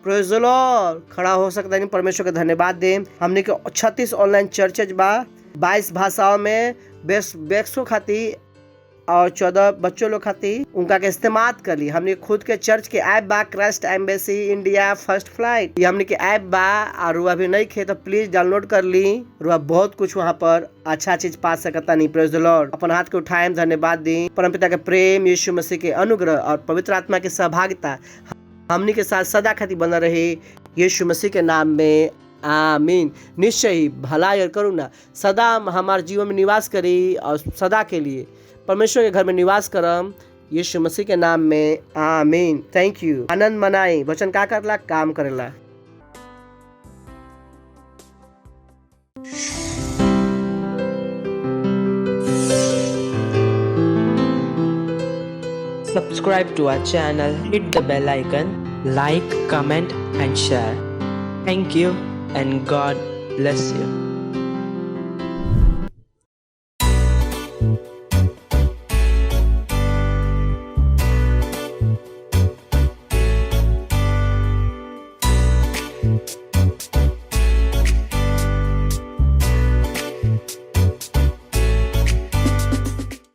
praise the Lord. खड़ा हो सकता है, परमेश्वर के धन्यवाद दे। हमने के 36 ऑनलाइन चर्चेज बा, 22 भाषाओं में, बेक्सो खातिर और 14 बच्चों लोग खातिर उनका के इस्तेमाल कर ली। हमने खुद के चर्च के ऐप बा, Christ embassy India first flat, ये हमने के ऐप बा। और रुआ भी नहीं खे तो प्लीज डाउनलोड कर ली। रुआ बहुत कुछ वहाँ पर अच्छा चीज पा सकता नहीं। Praise the Lord. अपन हाथ को उठाए, धन्यवाद दी। परमपिता के प्रेम, यीशु मसीह के अनुग्रह और पवित्र आत्मा की सहभागिता हमनी के साथ सदा खातिर बना रहे, यीशु मसीह के नाम में, आमीन। निश्चय ही भलाई और करुणा सदा हमारे जीवन में निवास करी और सदा के लिए परमेश्वर के घर में निवास करम, यीशु मसीह के नाम में, आमीन। Thank you. आनंद मनाई। वचन का करला? काम करेला। Subscribe to our channel, hit the bell icon, like, comment and share. Thank you and God bless you.